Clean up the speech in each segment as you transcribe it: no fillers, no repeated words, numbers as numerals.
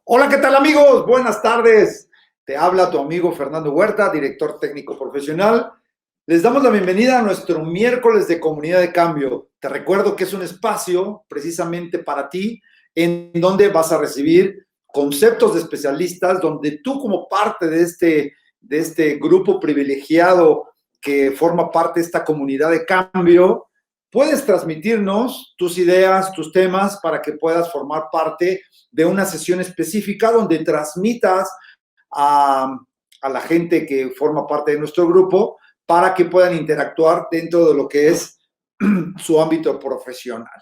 Hola, ¿qué tal amigos? Buenas tardes. Te habla tu amigo Fernando Huerta, director técnico profesional. Les damos la bienvenida a nuestro miércoles de Comunidad de Cambio. Te recuerdo que es un espacio precisamente para ti en donde vas a recibir conceptos de especialistas, donde tú como parte de este grupo privilegiado que forma parte de esta comunidad de cambio, puedes transmitirnos tus ideas, tus temas para que puedas formar parte de una sesión específica donde transmitas a, a la gente que forma parte de nuestro grupo para que puedan interactuar dentro de lo que es su ámbito profesional.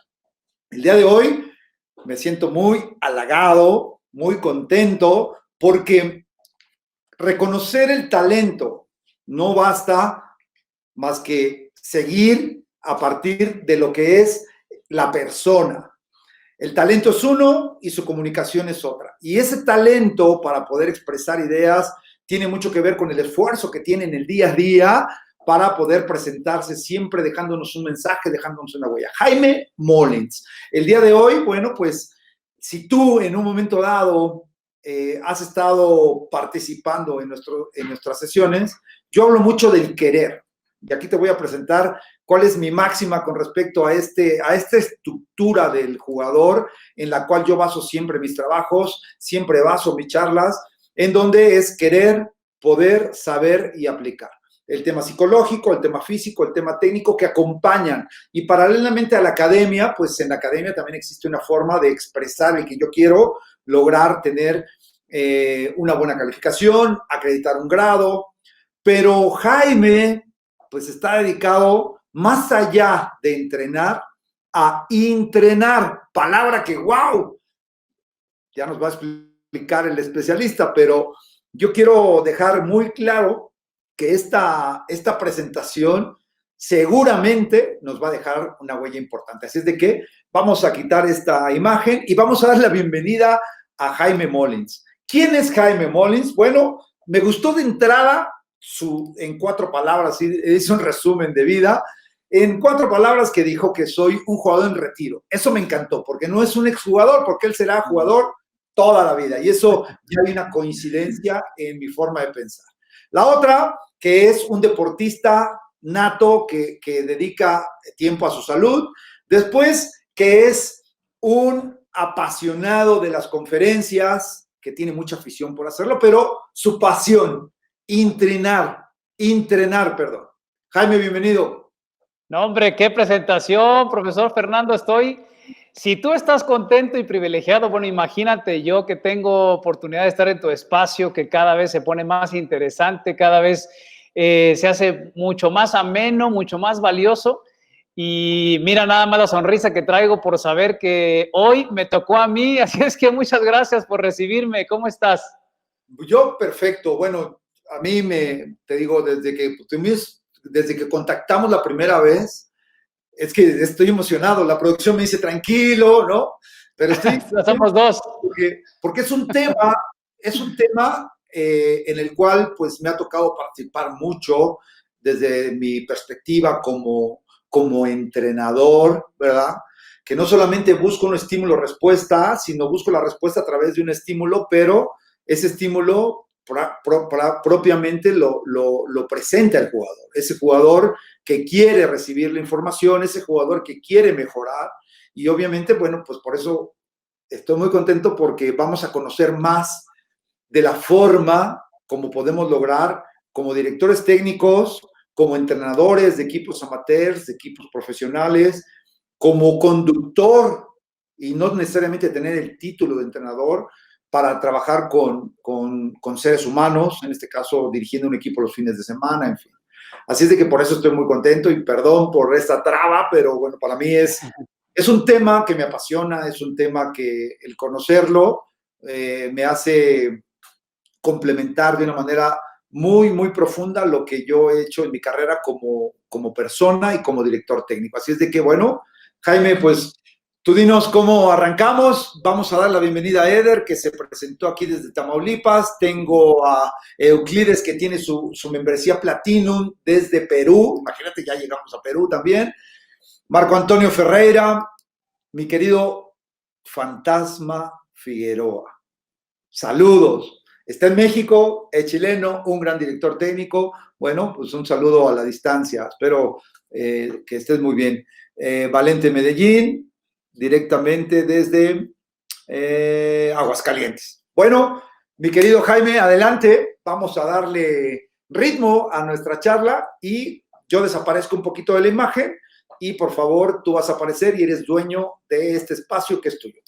El día de hoy me siento muy halagado, muy contento, porque reconocer el talento no basta más que seguir a partir de lo que es la persona. El talento es uno y su comunicación es otra. Y ese talento para poder expresar ideas tiene mucho que ver con el esfuerzo que tiene en el día a día para poder presentarse siempre dejándonos un mensaje, dejándonos una huella. Jaime Molins. El día de hoy, bueno, pues si tú en un momento dado has estado participando en nuestras sesiones, yo hablo mucho del querer. Y aquí te voy a presentar cuál es mi máxima con respecto a esta estructura del jugador en la cual yo baso siempre mis trabajos, siempre baso mis charlas, en donde es querer, poder, saber y aplicar. El tema psicológico, el tema físico, el tema técnico que acompañan. Y paralelamente a la academia, pues en la academia también existe una forma de expresar el que yo quiero lograr tener una buena calificación, acreditar un grado. Pero Jaime, pues está dedicado más allá de entrenar a entrenar, palabra que wow, ya nos va a explicar el especialista, pero yo quiero dejar muy claro que esta presentación seguramente nos va a dejar una huella importante. Así es de que vamos a quitar esta imagen y vamos a dar la bienvenida a Jaime Molins. ¿Quién es Jaime Molins? Bueno, me gustó de entrada en 4 palabras, hizo un resumen de vida, en 4 palabras que dijo que soy un jugador en retiro. Eso me encantó, porque no es un exjugador, porque él será jugador toda la vida. Y eso ya hay una coincidencia en mi forma de pensar. La otra, que es un deportista nato que dedica tiempo a su salud. Después, que es un apasionado de las conferencias, que tiene mucha afición por hacerlo, pero su pasión, entrenar, perdón. Jaime, bienvenido. No, hombre, qué presentación, profesor Fernando. Si tú estás contento y privilegiado, bueno, imagínate yo que tengo oportunidad de estar en tu espacio, que cada vez se pone más interesante, cada vez se hace mucho más ameno, mucho más valioso. Y mira nada más la sonrisa que traigo por saber que hoy me tocó a mí, así es que muchas gracias por recibirme. ¿Cómo estás? Yo, perfecto. Bueno, a mí te digo, desde que contactamos la primera vez, es que estoy emocionado. La producción me dice tranquilo, ¿no? Pero estoy Somos dos. porque es un tema en el cual pues me ha tocado participar mucho desde mi perspectiva como entrenador, ¿verdad? Que no solamente busco un estímulo-respuesta, sino busco la respuesta a través de un estímulo, pero ese estímulo propiamente lo presenta el jugador. Ese jugador que quiere recibir la información, ese jugador que quiere mejorar. Y obviamente, bueno, pues por eso estoy muy contento porque vamos a conocer más de la forma como podemos lograr como directores técnicos, como entrenadores de equipos amateurs, de equipos profesionales, como conductor y no necesariamente tener el título de entrenador para trabajar con seres humanos, en este caso dirigiendo un equipo los fines de semana, en fin. Así es de que por eso estoy muy contento y perdón por esta traba, pero bueno, para mí es un tema que me apasiona, es un tema que el conocerlo me hace complementar de una manera muy, muy profunda lo que yo he hecho en mi carrera como persona y como director técnico. Así es de que, bueno, Jaime, pues tú dinos cómo arrancamos. Vamos a dar la bienvenida a Eder, que se presentó aquí desde Tamaulipas. Tengo a Euclides, que tiene su membresía Platinum desde Perú. Imagínate, ya llegamos a Perú también. Marco Antonio Ferreira, mi querido Fantasma Figueroa. Saludos. Está en México, es chileno, un gran director técnico. Bueno, pues un saludo a la distancia. Espero que estés muy bien. Valente Medellín, directamente desde Aguascalientes. Bueno, mi querido Jaime, adelante. Vamos a darle ritmo a nuestra charla y yo desaparezco un poquito de la imagen y por favor tú vas a aparecer y eres dueño de este espacio que es tuyo.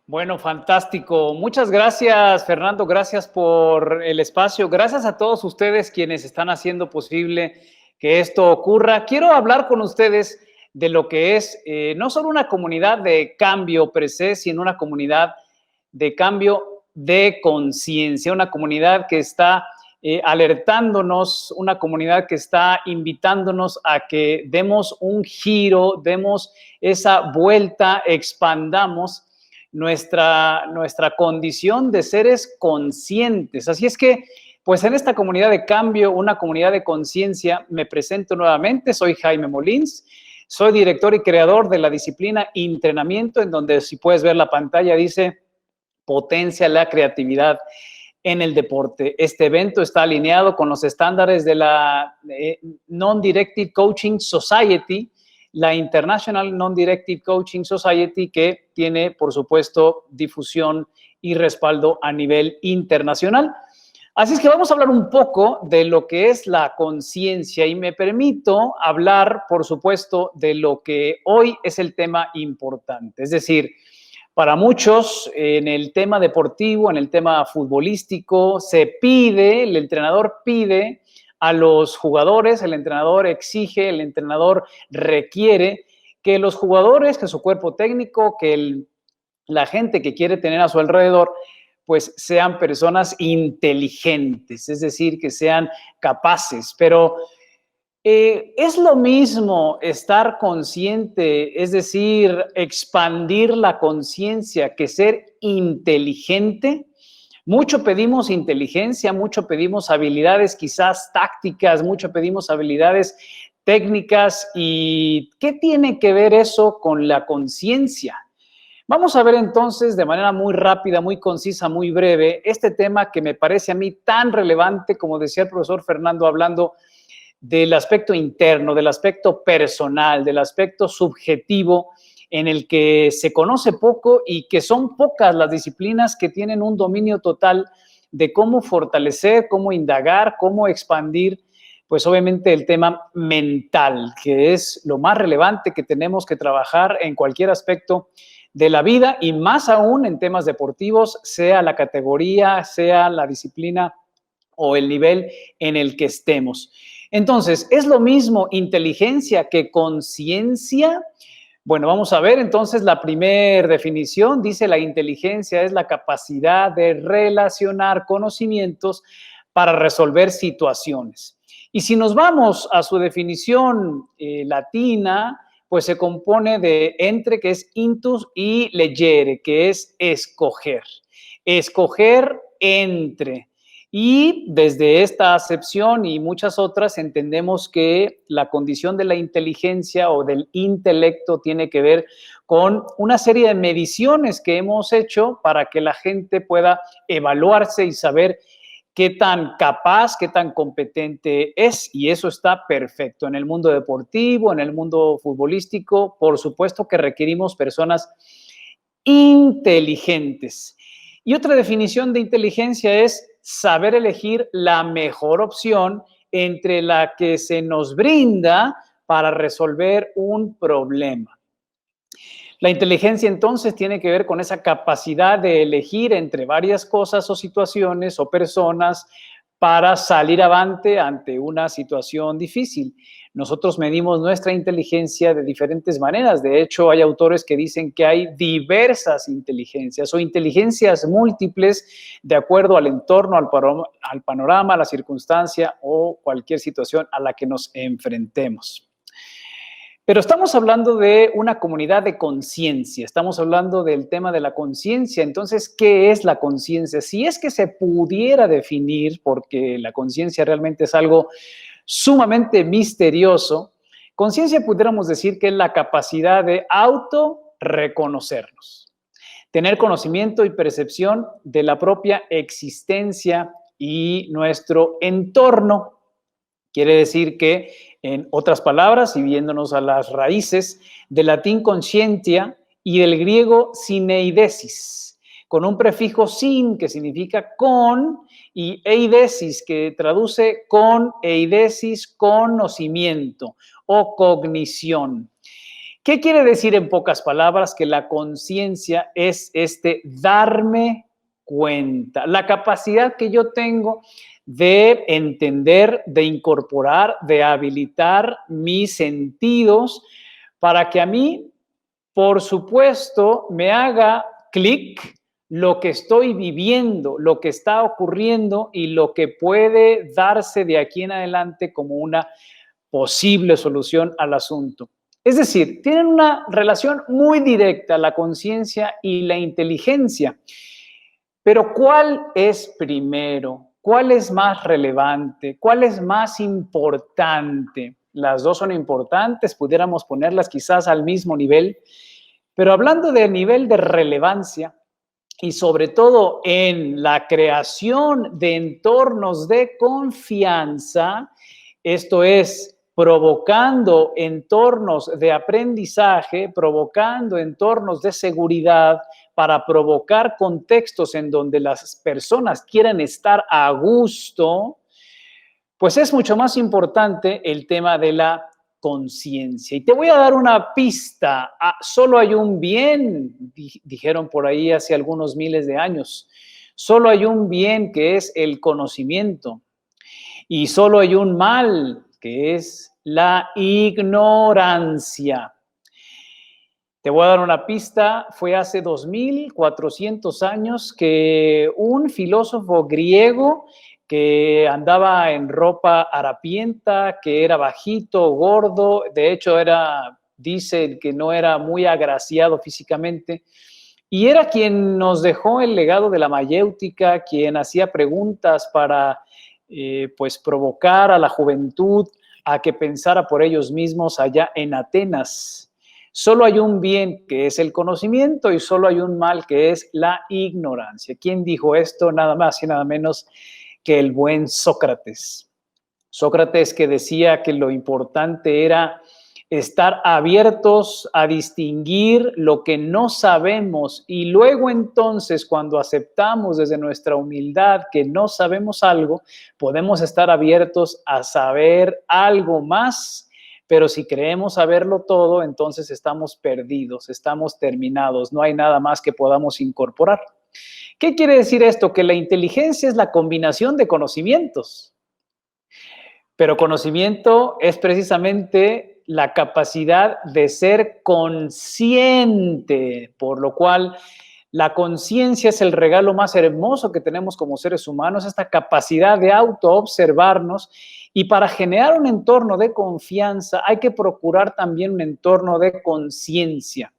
Bueno, fantástico. Muchas gracias, Fernando. Gracias por el espacio. Gracias a todos ustedes quienes están haciendo posible que esto ocurra. Quiero hablar con ustedes de lo que es no solo una comunidad de cambio per se, sino una comunidad de cambio de conciencia, una comunidad que está alertándonos, una comunidad que está invitándonos a que demos un giro, demos esa vuelta, expandamos nuestra condición de seres conscientes. Así es que, pues en esta comunidad de cambio, una comunidad de conciencia, me presento nuevamente, soy Jaime Molins, soy director y creador de la disciplina Entrenamiento, en donde, si puedes ver la pantalla, dice potencia la creatividad en el deporte. Este evento está alineado con los estándares de la Non-Directive Coaching Society, la International Non-Directive Coaching Society, que tiene, por supuesto, difusión y respaldo a nivel internacional. Así es que vamos a hablar un poco de lo que es la conciencia y me permito hablar, por supuesto, de lo que hoy es el tema importante. Es decir, para muchos, en el tema deportivo, en el tema futbolístico, el entrenador pide a los jugadores, el entrenador exige, el entrenador requiere que los jugadores, que su cuerpo técnico, que la gente que quiere tener a su alrededor, pues sean personas inteligentes, es decir, que sean capaces. Pero es lo mismo estar consciente, es decir, expandir la conciencia, que ser inteligente. Mucho pedimos inteligencia, mucho pedimos habilidades quizás tácticas, mucho pedimos habilidades técnicas. ¿Y qué tiene que ver eso con la conciencia? Vamos a ver entonces de manera muy rápida, muy concisa, muy breve, este tema que me parece a mí tan relevante, como decía el profesor Fernando, hablando del aspecto interno, del aspecto personal, del aspecto subjetivo, en el que se conoce poco y que son pocas las disciplinas que tienen un dominio total de cómo fortalecer, cómo indagar, cómo expandir, pues obviamente el tema mental, que es lo más relevante que tenemos que trabajar en cualquier aspecto de la vida y más aún en temas deportivos, sea la categoría, sea la disciplina o el nivel en el que estemos. Entonces, ¿es lo mismo inteligencia que conciencia? Bueno, vamos a ver entonces la primera definición. Dice: la inteligencia es la capacidad de relacionar conocimientos para resolver situaciones. Y si nos vamos a su definición latina, pues se compone de entre, que es intus, y legere, que es escoger. Escoger entre. Y desde esta acepción y muchas otras entendemos que la condición de la inteligencia o del intelecto tiene que ver con una serie de mediciones que hemos hecho para que la gente pueda evaluarse y saber qué tan capaz, qué tan competente es, y eso está perfecto. En el mundo deportivo, en el mundo futbolístico, por supuesto que requerimos personas inteligentes. Y otra definición de inteligencia es saber elegir la mejor opción entre la que se nos brinda para resolver un problema. La inteligencia entonces tiene que ver con esa capacidad de elegir entre varias cosas o situaciones o personas para salir avante ante una situación difícil. Nosotros medimos nuestra inteligencia de diferentes maneras. De hecho, hay autores que dicen que hay diversas inteligencias o inteligencias múltiples de acuerdo al entorno, al panorama, a la circunstancia o cualquier situación a la que nos enfrentemos. Pero estamos hablando de una comunidad de conciencia, estamos hablando del tema de la conciencia. Entonces, ¿qué es la conciencia? Si es que se pudiera definir, porque la conciencia realmente es algo sumamente misterioso, conciencia pudiéramos decir que es la capacidad de autorreconocernos, tener conocimiento y percepción de la propia existencia y nuestro entorno. Quiere decir que, en otras palabras, y viéndonos a las raíces, del latín conscientia y del griego syneidesis, con un prefijo sin, que significa con, y eidesis, que traduce con, eidesis, conocimiento o cognición. ¿Qué quiere decir en pocas palabras? Que la conciencia es darme cuenta, la capacidad que yo tengo de entender, de incorporar, de habilitar mis sentidos para que a mí, por supuesto, me haga clic lo que estoy viviendo, lo que está ocurriendo y lo que puede darse de aquí en adelante como una posible solución al asunto. Es decir, tienen una relación muy directa la conciencia y la inteligencia. Pero ¿cuál es primero? ¿Cuál es más relevante? ¿Cuál es más importante? Las dos son importantes, pudiéramos ponerlas quizás al mismo nivel, pero hablando de nivel de relevancia y sobre todo en la creación de entornos de confianza, esto es, provocando entornos de aprendizaje, provocando entornos de seguridad, para provocar contextos en donde las personas quieran estar a gusto, pues es mucho más importante el tema de la conciencia. Y te voy a dar una pista. Solo hay un bien, dijeron por ahí hace algunos miles de años. Solo hay un bien que es el conocimiento. Y solo hay un mal que es la ignorancia. Te voy a dar una pista. Fue hace 2400 años que un filósofo griego que andaba en ropa harapienta, que era bajito, gordo, de hecho dice que no era muy agraciado físicamente, y era quien nos dejó el legado de la mayéutica, quien hacía preguntas para pues provocar a la juventud a que pensara por ellos mismos allá en Atenas. Solo hay un bien que es el conocimiento y solo hay un mal que es la ignorancia. ¿Quién dijo esto? Nada más y nada menos que el buen Sócrates. Sócrates, que decía que lo importante era estar abiertos a distinguir lo que no sabemos y luego entonces cuando aceptamos desde nuestra humildad que no sabemos algo, podemos estar abiertos a saber algo más, pero si creemos saberlo todo, entonces estamos perdidos, estamos terminados, no hay nada más que podamos incorporar. ¿Qué quiere decir esto? Que la inteligencia es la combinación de conocimientos. Pero conocimiento es precisamente la capacidad de ser consciente, por lo cual la conciencia es el regalo más hermoso que tenemos como seres humanos, esta capacidad de autoobservarnos, y para generar un entorno de confianza hay que procurar también un entorno de conciencia.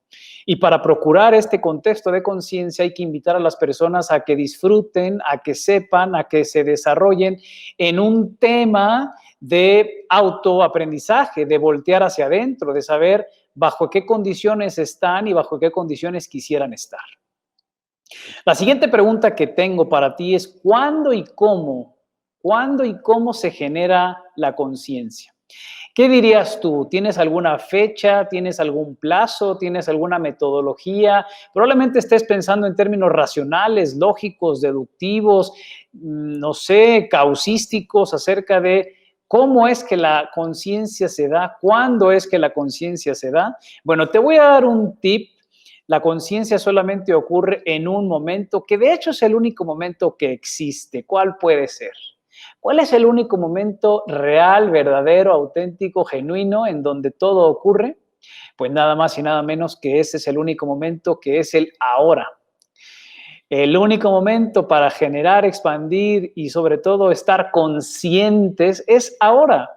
Y para procurar este contexto de conciencia hay que invitar a las personas a que disfruten, a que sepan, a que se desarrollen en un tema de autoaprendizaje, de voltear hacia adentro, de saber bajo qué condiciones están y bajo qué condiciones quisieran estar. La siguiente pregunta que tengo para ti es ¿cuándo y cómo se genera la conciencia? ¿Qué dirías tú? ¿Tienes alguna fecha? ¿Tienes algún plazo? ¿Tienes alguna metodología? Probablemente estés pensando en términos racionales, lógicos, deductivos, no sé, causísticos acerca de cómo es que la conciencia se da, cuándo es que la conciencia se da. Bueno, te voy a dar un tip. La conciencia solamente ocurre en un momento, que de hecho es el único momento que existe. ¿Cuál puede ser? ¿Cuál es el único momento real, verdadero, auténtico, genuino en donde todo ocurre? Pues nada más y nada menos que ese es el único momento que es el ahora. El único momento para generar, expandir y sobre todo estar conscientes es ahora.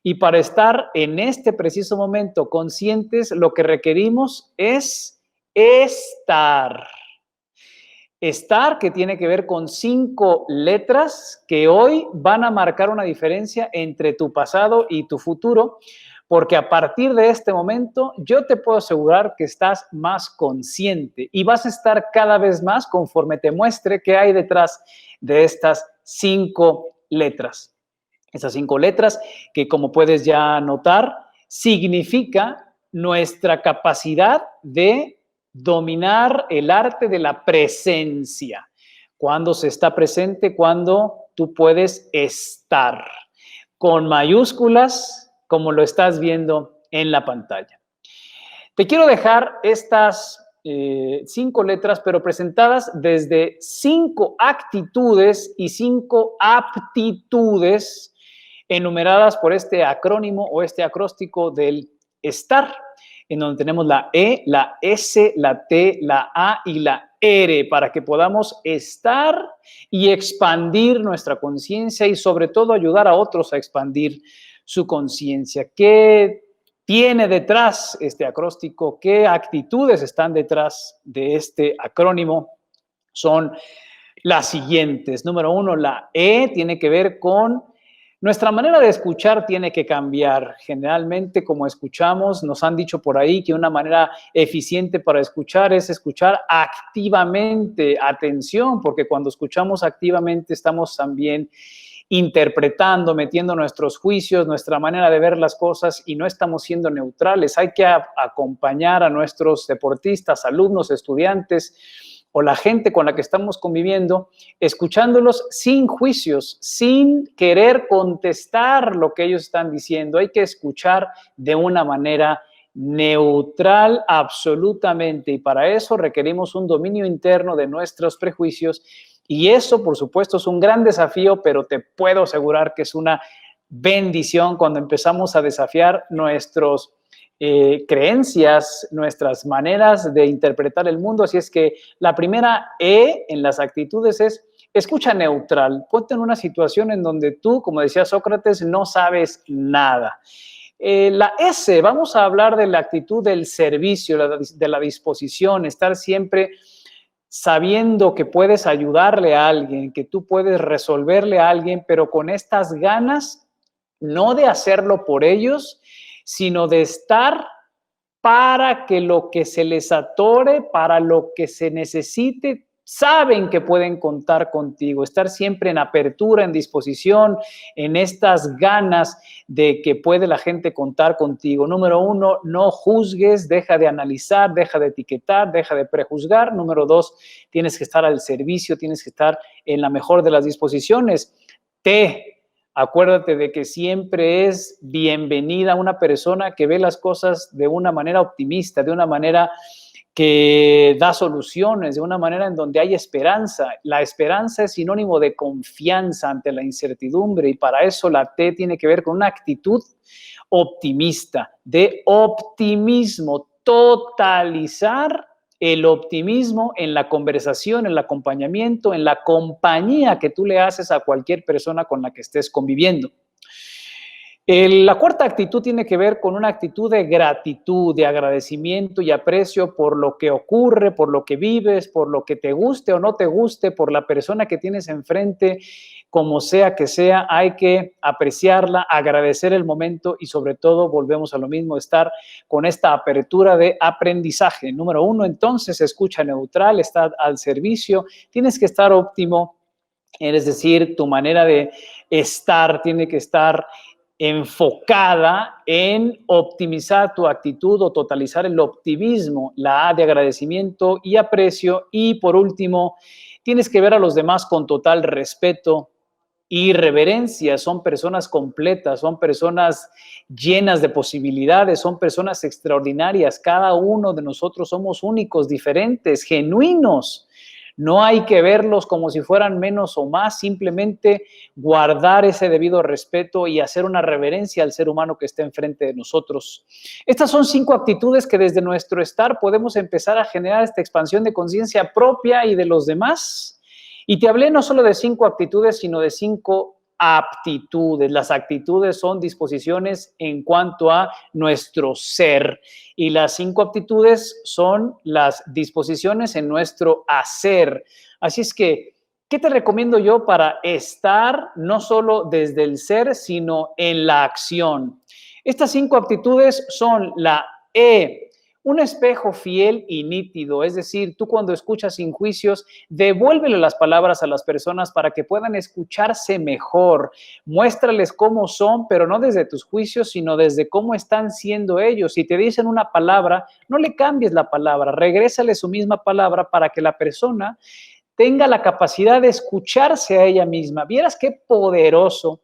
Y para estar en este preciso momento conscientes, lo que requerimos es estar. Estar, que tiene que ver con 5 letras que hoy van a marcar una diferencia entre tu pasado y tu futuro, porque a partir de este momento yo te puedo asegurar que estás más consciente y vas a estar cada vez más conforme te muestre qué hay detrás de estas 5 letras. Esas 5 letras que, como puedes ya notar, significa nuestra capacidad de dominar el arte de la presencia. Cuando se está presente, cuando tú puedes estar con mayúsculas, como lo estás viendo en la pantalla. Te quiero dejar estas 5 letras, pero presentadas desde 5 actitudes y 5 aptitudes enumeradas por este acrónimo o este acróstico del estar, en donde tenemos la E, la S, la T, la A y la R, para que podamos estar y expandir nuestra conciencia y sobre todo ayudar a otros a expandir su conciencia. ¿Qué tiene detrás este acróstico? ¿Qué actitudes están detrás de este acrónimo? Son las siguientes. Número 1, la E tiene que ver con nuestra manera de escuchar. Tiene que cambiar. Generalmente, como escuchamos, nos han dicho por ahí que una manera eficiente para escuchar es escuchar activamente. Atención, porque cuando escuchamos activamente estamos también interpretando, metiendo nuestros juicios, nuestra manera de ver las cosas y no estamos siendo neutrales. Hay que acompañar a nuestros deportistas, alumnos, estudiantes o la gente con la que estamos conviviendo, escuchándolos sin juicios, sin querer contestar lo que ellos están diciendo. Hay que escuchar de una manera neutral absolutamente, y para eso requerimos un dominio interno de nuestros prejuicios, y eso, por supuesto, es un gran desafío, pero te puedo asegurar que es una bendición cuando empezamos a desafiar nuestros creencias, nuestras maneras de interpretar el mundo. Así es que la primera E en las actitudes es escucha neutral. Ponte en una situación en donde tú, como decía Sócrates, no sabes nada. La S, vamos a hablar de la actitud del servicio, de la disposición, estar siempre sabiendo que puedes ayudarle a alguien, que tú puedes resolverle a alguien, pero con estas ganas, no de hacerlo por ellos, sino de estar para que lo que se les atore, para lo que se necesite, saben que pueden contar contigo. Estar siempre en apertura, en disposición, en estas ganas de que puede la gente contar contigo. Número 1, no juzgues, deja de analizar, deja de etiquetar, deja de prejuzgar. Número 2, tienes que estar al servicio, tienes que estar en la mejor de las disposiciones. Acuérdate de que siempre es bienvenida una persona que ve las cosas de una manera optimista, de una manera que da soluciones, de una manera en donde hay esperanza. La esperanza es sinónimo de confianza ante la incertidumbre, y para eso la T tiene que ver con una actitud optimista, de optimismo, totalizar el optimismo en la conversación, en el acompañamiento, en la compañía que tú le haces a cualquier persona con la que estés conviviendo. La cuarta actitud tiene que ver con una actitud de gratitud, de agradecimiento y aprecio por lo que ocurre, por lo que vives, por lo que te guste o no te guste, por la persona que tienes enfrente, como sea que sea. Hay que apreciarla, agradecer el momento y sobre todo, volvemos a lo mismo, estar con esta apertura de aprendizaje. Número 1, entonces, escucha neutral, está al servicio, tienes que estar óptimo, es decir, tu manera de estar tiene que estar enfocada en optimizar tu actitud o totalizar el optimismo, la A de agradecimiento y aprecio. Y por último, tienes que ver a los demás con total respeto y reverencia. Son personas completas, son personas llenas de posibilidades, son personas extraordinarias. Cada uno de nosotros somos únicos, diferentes, genuinos. No hay que verlos como si fueran menos o más, simplemente guardar ese debido respeto y hacer una reverencia al ser humano que está enfrente de nosotros. Estas son 5 actitudes que desde nuestro estar podemos empezar a generar esta expansión de conciencia propia y de los demás. Y te hablé no solo de 5 actitudes, sino de 5 aptitudes. Las actitudes son disposiciones en cuanto a nuestro ser, y las 5 aptitudes son las disposiciones en nuestro hacer. Así es que, ¿qué te recomiendo yo para estar no solo desde el ser, sino en la acción? Estas 5 actitudes son la E, un espejo fiel y nítido, es decir, tú cuando escuchas sin juicios, devuélvele las palabras a las personas para que puedan escucharse mejor. Muéstrales cómo son, pero no desde tus juicios, sino desde cómo están siendo ellos. Si te dicen una palabra, no le cambies la palabra, regrésale su misma palabra para que la persona tenga la capacidad de escucharse a ella misma. Vieras qué poderoso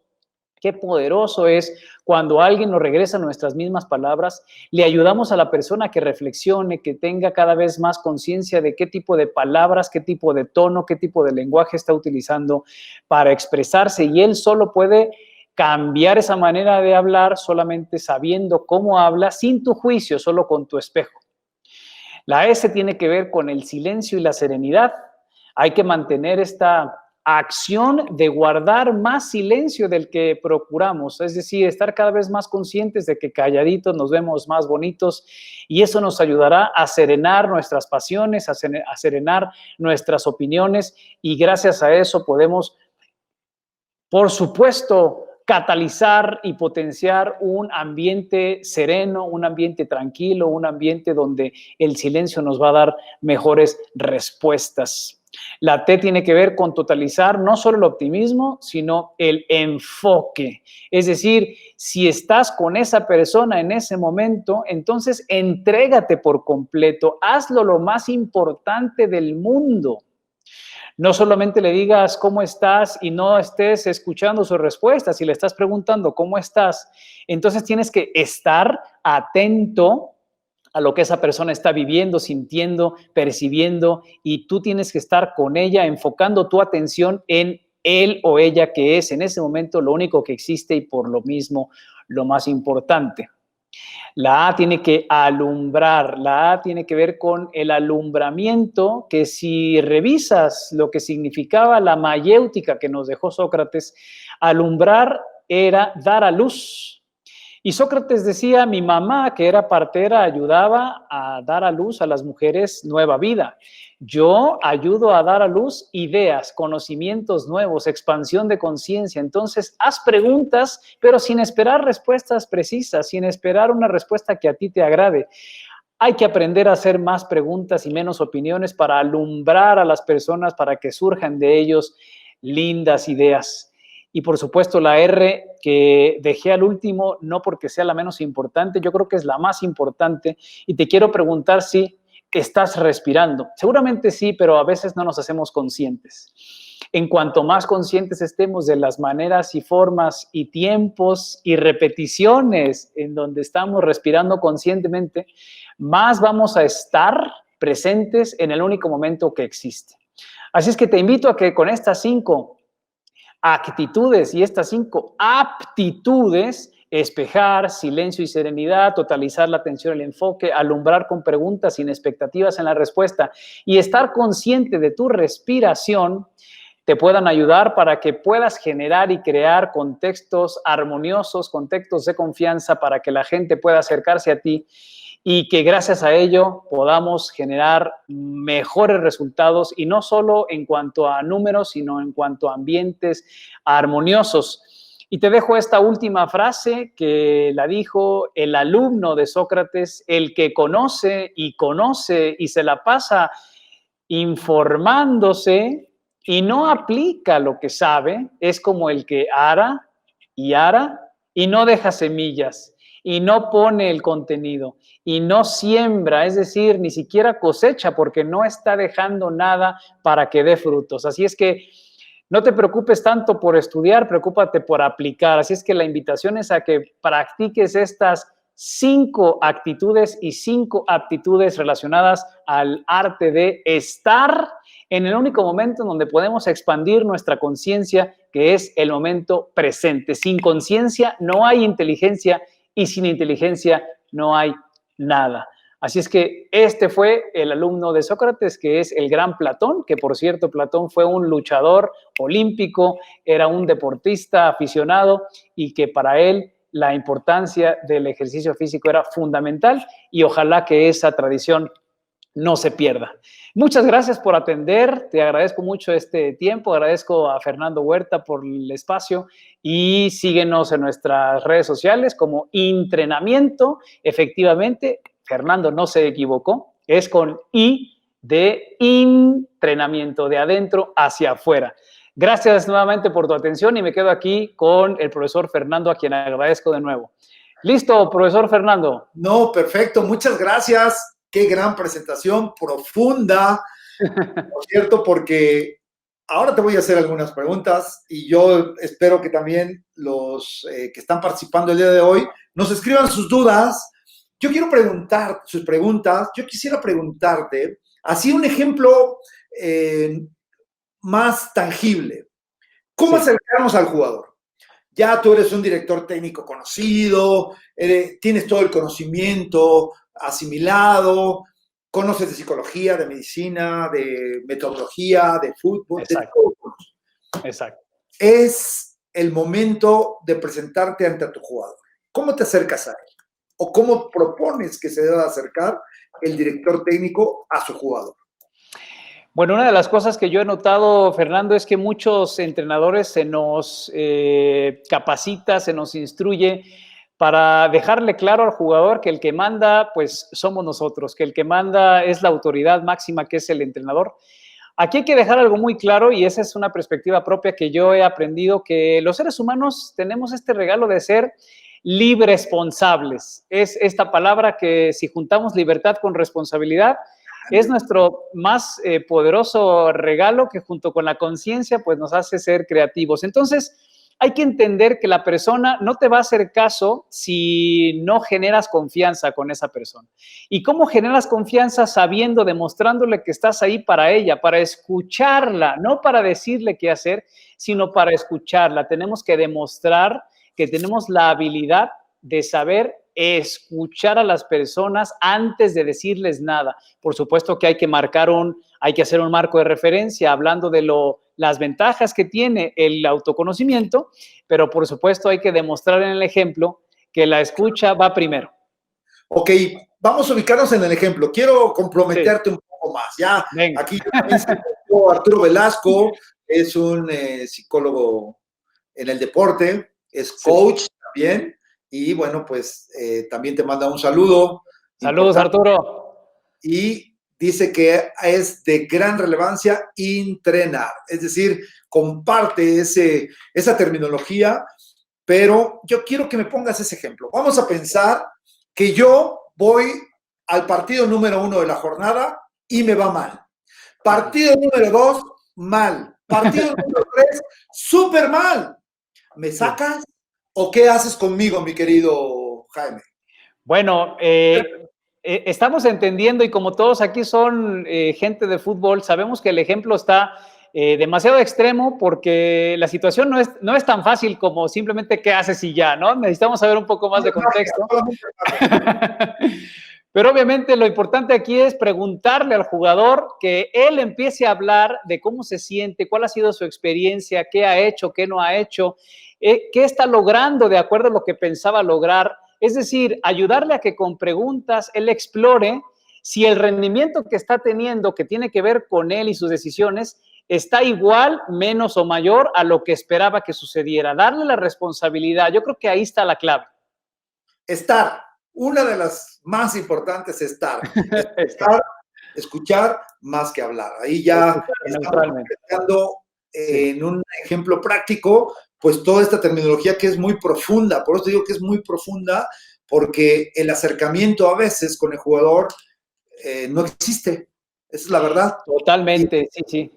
es cuando alguien nos regresa nuestras mismas palabras, le ayudamos a la persona que reflexione, que tenga cada vez más conciencia de qué tipo de palabras, qué tipo de tono, qué tipo de lenguaje está utilizando para expresarse, y él solo puede cambiar esa manera de hablar solamente sabiendo cómo habla, sin tu juicio, solo con tu espejo. La S tiene que ver con el silencio y la serenidad. Hay que mantener esta acción de guardar más silencio del que procuramos, es decir, estar cada vez más conscientes de que calladitos nos vemos más bonitos, y eso nos ayudará a serenar nuestras pasiones, a serenar nuestras opiniones, y gracias a eso podemos, por supuesto, catalizar y potenciar un ambiente sereno, un ambiente tranquilo, un ambiente donde el silencio nos va a dar mejores respuestas. La T tiene que ver con totalizar no solo el optimismo, sino el enfoque. Es decir, si estás con esa persona en ese momento, entonces entrégate por completo, hazlo lo más importante del mundo. No solamente le digas cómo estás y no estés escuchando sus respuestas. Si le estás preguntando cómo estás, entonces tienes que estar atento a lo que esa persona está viviendo, sintiendo, percibiendo, y tú tienes que estar con ella, enfocando tu atención en él o ella, que es en ese momento lo único que existe y por lo mismo lo más importante. La A tiene que alumbrar, la A tiene que ver con el alumbramiento, que si revisas lo que significaba la mayéutica que nos dejó Sócrates, alumbrar era dar a luz. Y Sócrates decía, mi mamá, que era partera, ayudaba a dar a luz a las mujeres nueva vida. Yo ayudo a dar a luz ideas, conocimientos nuevos, expansión de conciencia. Entonces, haz preguntas, pero sin esperar respuestas precisas, sin esperar una respuesta que a ti te agrade. Hay que aprender a hacer más preguntas y menos opiniones para alumbrar a las personas, para que surjan de ellos lindas ideas. Y por supuesto la R, que dejé al último, no porque sea la menos importante, yo creo que es la más importante, y te quiero preguntar si estás respirando. Seguramente sí, pero a veces no nos hacemos conscientes. En cuanto más conscientes estemos de las maneras y formas y tiempos y repeticiones en donde estamos respirando conscientemente, más vamos a estar presentes en el único momento que existe. Así es que te invito a que con estas 5 actitudes y estas 5 aptitudes, espejar, silencio y serenidad, totalizar la atención, el enfoque, alumbrar con preguntas sin expectativas en la respuesta y estar consciente de tu respiración, te puedan ayudar para que puedas generar y crear contextos armoniosos, contextos de confianza para que la gente pueda acercarse a ti, y que gracias a ello podamos generar mejores resultados, y no solo en cuanto a números, sino en cuanto a ambientes armoniosos. Y te dejo esta última frase que la dijo el alumno de Sócrates, el que conoce y se la pasa informándose y no aplica lo que sabe, es como el que ara y no deja semillas, y no pone el contenido, y no siembra, es decir, ni siquiera cosecha, porque no está dejando nada para que dé frutos. Así es que no te preocupes tanto por estudiar, preocúpate por aplicar. Así es que la invitación es a que practiques estas 5 actitudes y 5 aptitudes relacionadas al arte de estar en el único momento en donde podemos expandir nuestra conciencia, que es el momento presente. Sin conciencia no hay inteligencia, y sin inteligencia no hay nada. Así es que este fue el alumno de Sócrates, que es el gran Platón, que por cierto, Platón fue un luchador olímpico, era un deportista aficionado, y que para él la importancia del ejercicio físico era fundamental, y ojalá que esa tradición no se pierda. Muchas gracias por atender, te agradezco mucho este tiempo, agradezco a Fernando Huerta por el espacio y síguenos en nuestras redes sociales como Intrenamiento. Efectivamente, Fernando no se equivocó, es con I de entrenamiento, de adentro hacia afuera. Gracias nuevamente por tu atención y me quedo aquí con el profesor Fernando, a quien agradezco de nuevo. Listo, profesor Fernando. No, perfecto, muchas gracias. Qué gran presentación, profunda, por cierto, porque ahora te voy a hacer algunas preguntas y yo espero que también los que están participando el día de hoy nos escriban sus dudas. Yo quiero preguntar sus preguntas. Yo quisiera preguntarte, así un ejemplo más tangible. ¿Cómo acercarnos al jugador? Ya tú eres un director técnico conocido, tienes todo el conocimiento asimilado, conoces de psicología, de medicina, de metodología, de fútbol, Exacto. de todo. Exacto. Es el momento de presentarte ante tu jugador. ¿Cómo te acercas a él? ¿O cómo propones que se deba acercar el director técnico a su jugador? Bueno, una de las cosas que yo he notado, Fernando, es que muchos entrenadores se nos capacita, se nos instruye para dejarle claro al jugador que el que manda, pues somos nosotros, que el que manda es la autoridad máxima, que es el entrenador. Aquí hay que dejar algo muy claro, y esa es una perspectiva propia que yo he aprendido, que los seres humanos tenemos este regalo de ser libres responsables. Es esta palabra que, si juntamos libertad con responsabilidad, es nuestro más poderoso regalo, que junto con la conciencia pues nos hace ser creativos. Entonces, hay que entender que la persona no te va a hacer caso si no generas confianza con esa persona. ¿Y cómo generas confianza? Sabiendo, demostrándole que estás ahí para ella, para escucharla, no para decirle qué hacer, sino para escucharla. Tenemos que demostrar que tenemos la habilidad de saber escuchar a las personas antes de decirles nada. Por supuesto que hay que hacer un marco de referencia hablando de las ventajas que tiene el autoconocimiento, pero por supuesto hay que demostrar en el ejemplo que la escucha va primero. Ok, vamos a ubicarnos en el ejemplo. Quiero comprometerte un poco más. Ya, Venga. aquí también se encontró Arturo Velasco, es un psicólogo en el deporte, es coach también, y bueno, pues también te manda un saludo. Saludos, Arturo. Y dice que es de gran relevancia entrenar, es decir, comparte esa terminología, pero yo quiero que me pongas ese ejemplo. Vamos a pensar que yo voy al partido número 1 de la jornada y me va mal. Partido número 2, mal. Partido número 3, súper mal. ¿Me sacas o qué haces conmigo, mi querido Jaime? Bueno, estamos entendiendo, y como todos aquí son gente de fútbol, sabemos que el ejemplo está demasiado extremo, porque la situación no es tan fácil como simplemente qué haces y ya, ¿no? Necesitamos saber un poco más de contexto. Pero obviamente lo importante aquí es preguntarle al jugador, que él empiece a hablar de cómo se siente, cuál ha sido su experiencia, qué ha hecho, qué no ha hecho, qué está logrando de acuerdo a lo que pensaba lograr. Es decir, ayudarle a que con preguntas él explore si el rendimiento que está teniendo, que tiene que ver con él y sus decisiones, está igual, menos o mayor a lo que esperaba que sucediera. Darle la responsabilidad. Yo creo que ahí está la clave. Estar. Una de las más importantes es estar. Escuchar más que hablar. Ahí ya estamos empezando en un ejemplo práctico, pues toda esta terminología que es muy profunda. Por eso te digo que es muy profunda, porque el acercamiento a veces con el jugador no existe. Esa es la verdad. Totalmente, sí.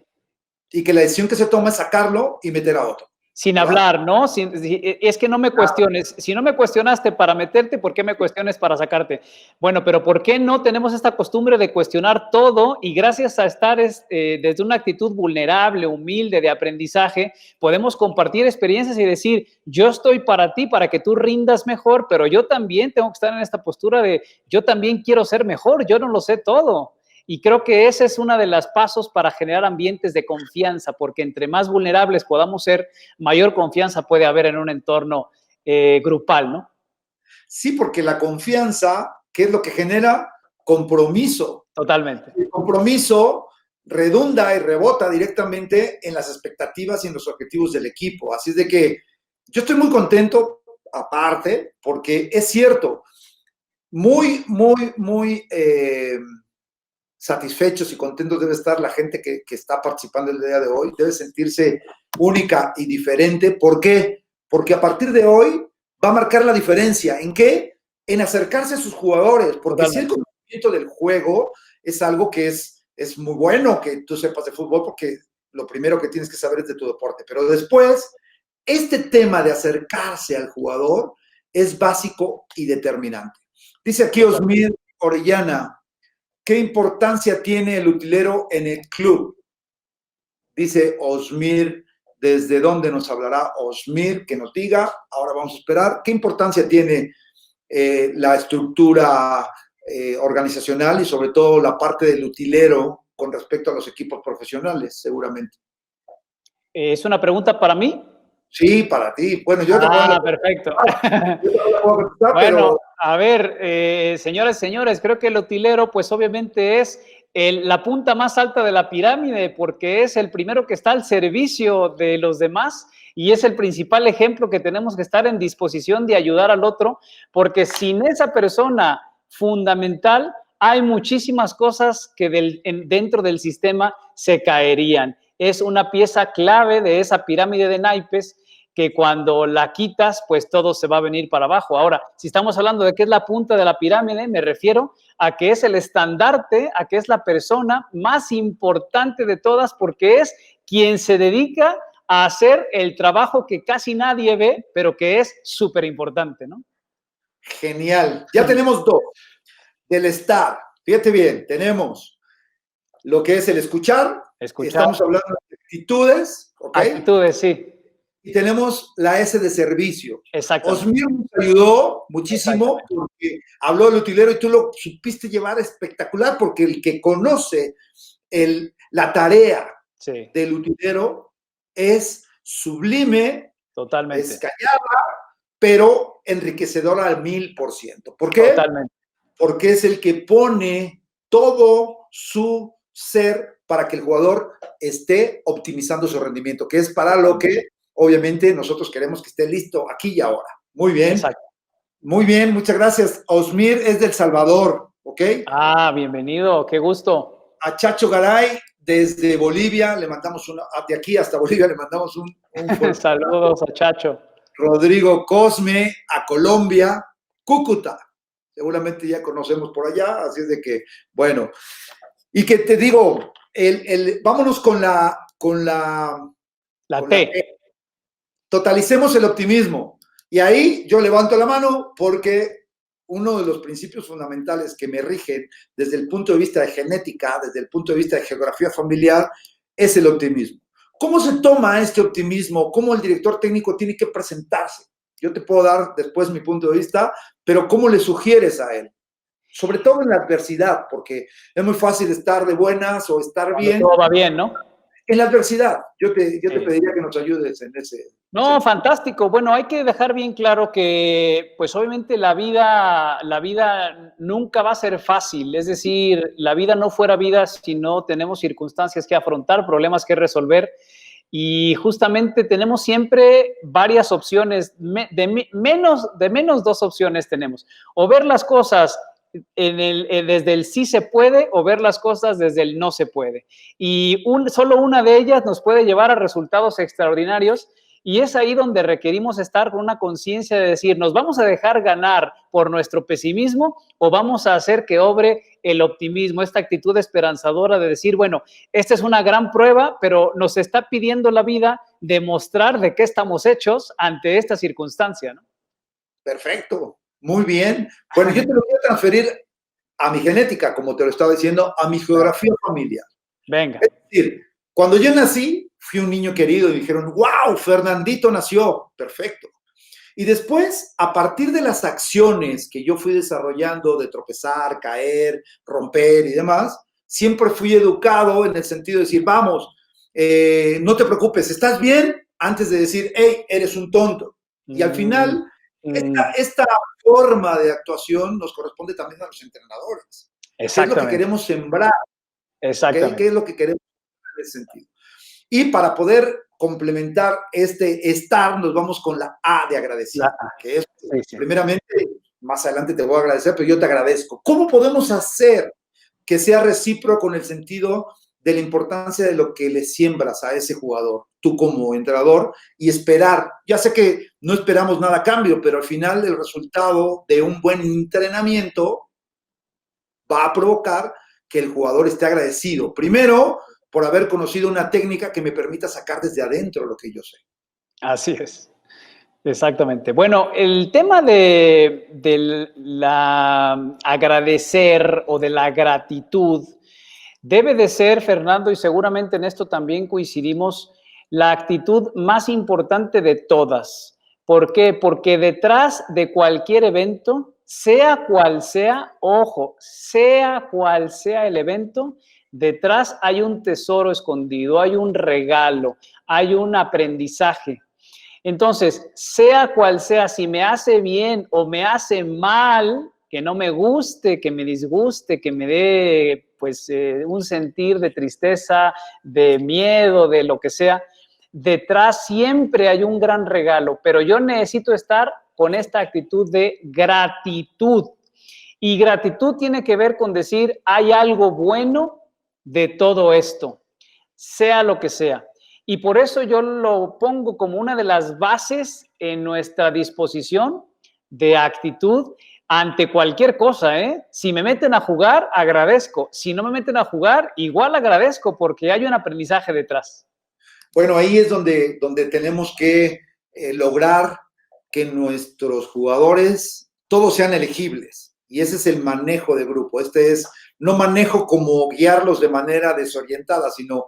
Y que la decisión que se toma es sacarlo y meter a otro. Sin hablar, ¿no? Es que no me cuestiones. Si no me cuestionaste para meterte, ¿por qué me cuestiones para sacarte? Bueno, pero ¿por qué no tenemos esta costumbre de cuestionar todo? Y gracias a estar desde una actitud vulnerable, humilde, de aprendizaje, podemos compartir experiencias y decir, yo estoy para ti, para que tú rindas mejor, pero yo también tengo que estar en esta postura de, yo también quiero ser mejor, yo no lo sé todo. Y creo que ese es uno de los pasos para generar ambientes de confianza, porque entre más vulnerables podamos ser, mayor confianza puede haber en un entorno grupal, ¿no? Sí, porque la confianza, ¿qué es lo que genera? compromiso. Totalmente. El compromiso redunda y rebota directamente en las expectativas y en los objetivos del equipo. Así es de que yo estoy muy contento, aparte, porque es cierto, muy satisfechos y contentos debe estar la gente que está participando el día de hoy, debe sentirse única y diferente. ¿Por qué? Porque a partir de hoy va a marcar la diferencia. ¿En qué? En acercarse a sus jugadores, porque Totalmente. si el conocimiento del juego es algo que es muy bueno que tú sepas de fútbol, porque lo primero que tienes que saber es de tu deporte, pero después, este tema de acercarse al jugador es básico y determinante. Dice aquí Osmir Orellana, ¿qué importancia tiene el utilero en el club? Dice Osmir, ¿desde dónde nos hablará Osmir? Que nos diga, ahora vamos a esperar. ¿Qué importancia tiene la estructura organizacional y sobre todo la parte del utilero con respecto a los equipos profesionales, seguramente? ¿Es una pregunta para mí? Sí, para ti. Bueno, yo te puedo perfecto. contestar, Bueno, pero... a ver, señoras y señores, creo que el utilero, pues obviamente es la punta más alta de la pirámide, porque es el primero que está al servicio de los demás y es el principal ejemplo que tenemos que estar en disposición de ayudar al otro, porque sin esa persona fundamental hay muchísimas cosas que dentro del sistema se caerían. Es una pieza clave de esa pirámide de naipes que cuando la quitas, pues todo se va a venir para abajo. Ahora, si estamos hablando de qué es la punta de la pirámide, me refiero a que es el estandarte, a que es la persona más importante de todas, porque es quien se dedica a hacer el trabajo que casi nadie ve, pero que es súper importante, ¿no? Genial. Ya tenemos dos. Del estar. Fíjate bien, tenemos lo que es el escuchar. Estamos hablando de actitudes, ¿ok? Actitudes, sí. Y tenemos la S de servicio. Exactamente. Osmir nos ayudó muchísimo porque habló del utilero y tú lo supiste llevar espectacular, porque el que conoce la tarea del utilero es sublime, totalmente, es callada, pero enriquecedora al 1000%. ¿Por qué? Totalmente. Porque es el que pone todo su ser para que el jugador esté optimizando su rendimiento, que es para lo que obviamente nosotros queremos que esté listo aquí y ahora. Muy bien. Exacto. Muy bien, muchas gracias. Osmir es del Salvador, ¿ok? Bienvenido, qué gusto. A Chacho Garay desde Bolivia, le mandamos de aquí hasta Bolivia le mandamos un saludos a Chacho. Rodrigo Cosme a Colombia, Cúcuta. Seguramente ya conocemos por allá, así es de que, bueno, y que te digo, vámonos con la T. Totalicemos el optimismo. Y ahí yo levanto la mano porque uno de los principios fundamentales que me rigen desde el punto de vista de genética, desde el punto de vista de geografía familiar, es el optimismo. ¿Cómo se toma este optimismo? ¿Cómo el director técnico tiene que presentarse? Yo te puedo dar después mi punto de vista, pero ¿cómo le sugieres a él? Sobre todo en la adversidad, porque es muy fácil estar de buenas o estar bien. Todo va bien, ¿no? En la adversidad, yo te pediría que nos ayudes en ese. No, fantástico. Bueno, hay que dejar bien claro que, pues obviamente la vida nunca va a ser fácil. Es decir, la vida no fuera vida si no tenemos circunstancias que afrontar, problemas que resolver. Y justamente tenemos siempre varias opciones, de menos dos opciones tenemos. O ver las cosas desde el sí se puede o ver las cosas desde el no se puede. Y solo una de ellas nos puede llevar a resultados extraordinarios. Y es ahí donde requerimos estar con una conciencia de decir, ¿nos vamos a dejar ganar por nuestro pesimismo o vamos a hacer que obre el optimismo, esta actitud esperanzadora de decir, bueno, esta es una gran prueba, pero nos está pidiendo la vida demostrar de qué estamos hechos ante esta circunstancia, ¿no? Perfecto, muy bien. Bueno, yo te lo voy a transferir a mi genética, como te lo estaba diciendo, a mi geografía familiar. Venga. Es decir, cuando yo nací, fui un niño querido y dijeron, wow, Fernandito nació. Perfecto. Y después, a partir de las acciones que yo fui desarrollando de tropezar, caer, romper y demás, siempre fui educado en el sentido de decir, vamos, no te preocupes, ¿estás bien? Antes de decir, hey, eres un tonto. Y al final, esta forma de actuación nos corresponde también a los entrenadores. ¿Qué es lo que Exactamente, queremos sembrar? ¿Qué es exactamente. lo que queremos en ese sentido? Y para poder complementar este estar, nos vamos con la A de La, agradecido, que es, sí, sí. primeramente, más adelante te voy a agradecer, pero yo te agradezco. ¿Cómo podemos hacer que sea recíproco en el sentido de la importancia de lo que le siembras a ese jugador, tú como entrenador, y esperar? Ya sé que no esperamos nada a cambio, pero al final el resultado de un buen entrenamiento va a provocar que el jugador esté agradecido. Primero, por haber conocido una técnica que me permita sacar desde adentro lo que yo sé. Así es. Exactamente. Bueno, el tema de la agradecer o de la gratitud debe de ser, Fernando, y seguramente en esto también coincidimos, la actitud más importante de todas. ¿Por qué? Porque detrás de cualquier evento, sea cual sea, ojo, sea cual sea el evento, detrás hay un tesoro escondido, hay un regalo, hay un aprendizaje. Entonces, sea cual sea, si me hace bien o me hace mal, que no me guste, que me disguste, que me dé pues un sentir de tristeza, de miedo, de lo que sea, detrás siempre hay un gran regalo, pero yo necesito estar con esta actitud de gratitud. Y gratitud tiene que ver con decir, hay algo bueno de todo esto, sea lo que sea. Y por eso yo lo pongo como una de las bases en nuestra disposición de actitud ante cualquier cosa, ¿eh? Si me meten a jugar, agradezco. Si no me meten a jugar, igual agradezco porque hay un aprendizaje detrás. Bueno, ahí es donde tenemos que lograr que nuestros jugadores todos sean elegibles. Y ese es el manejo de grupo. Este es no manejo como guiarlos de manera desorientada, sino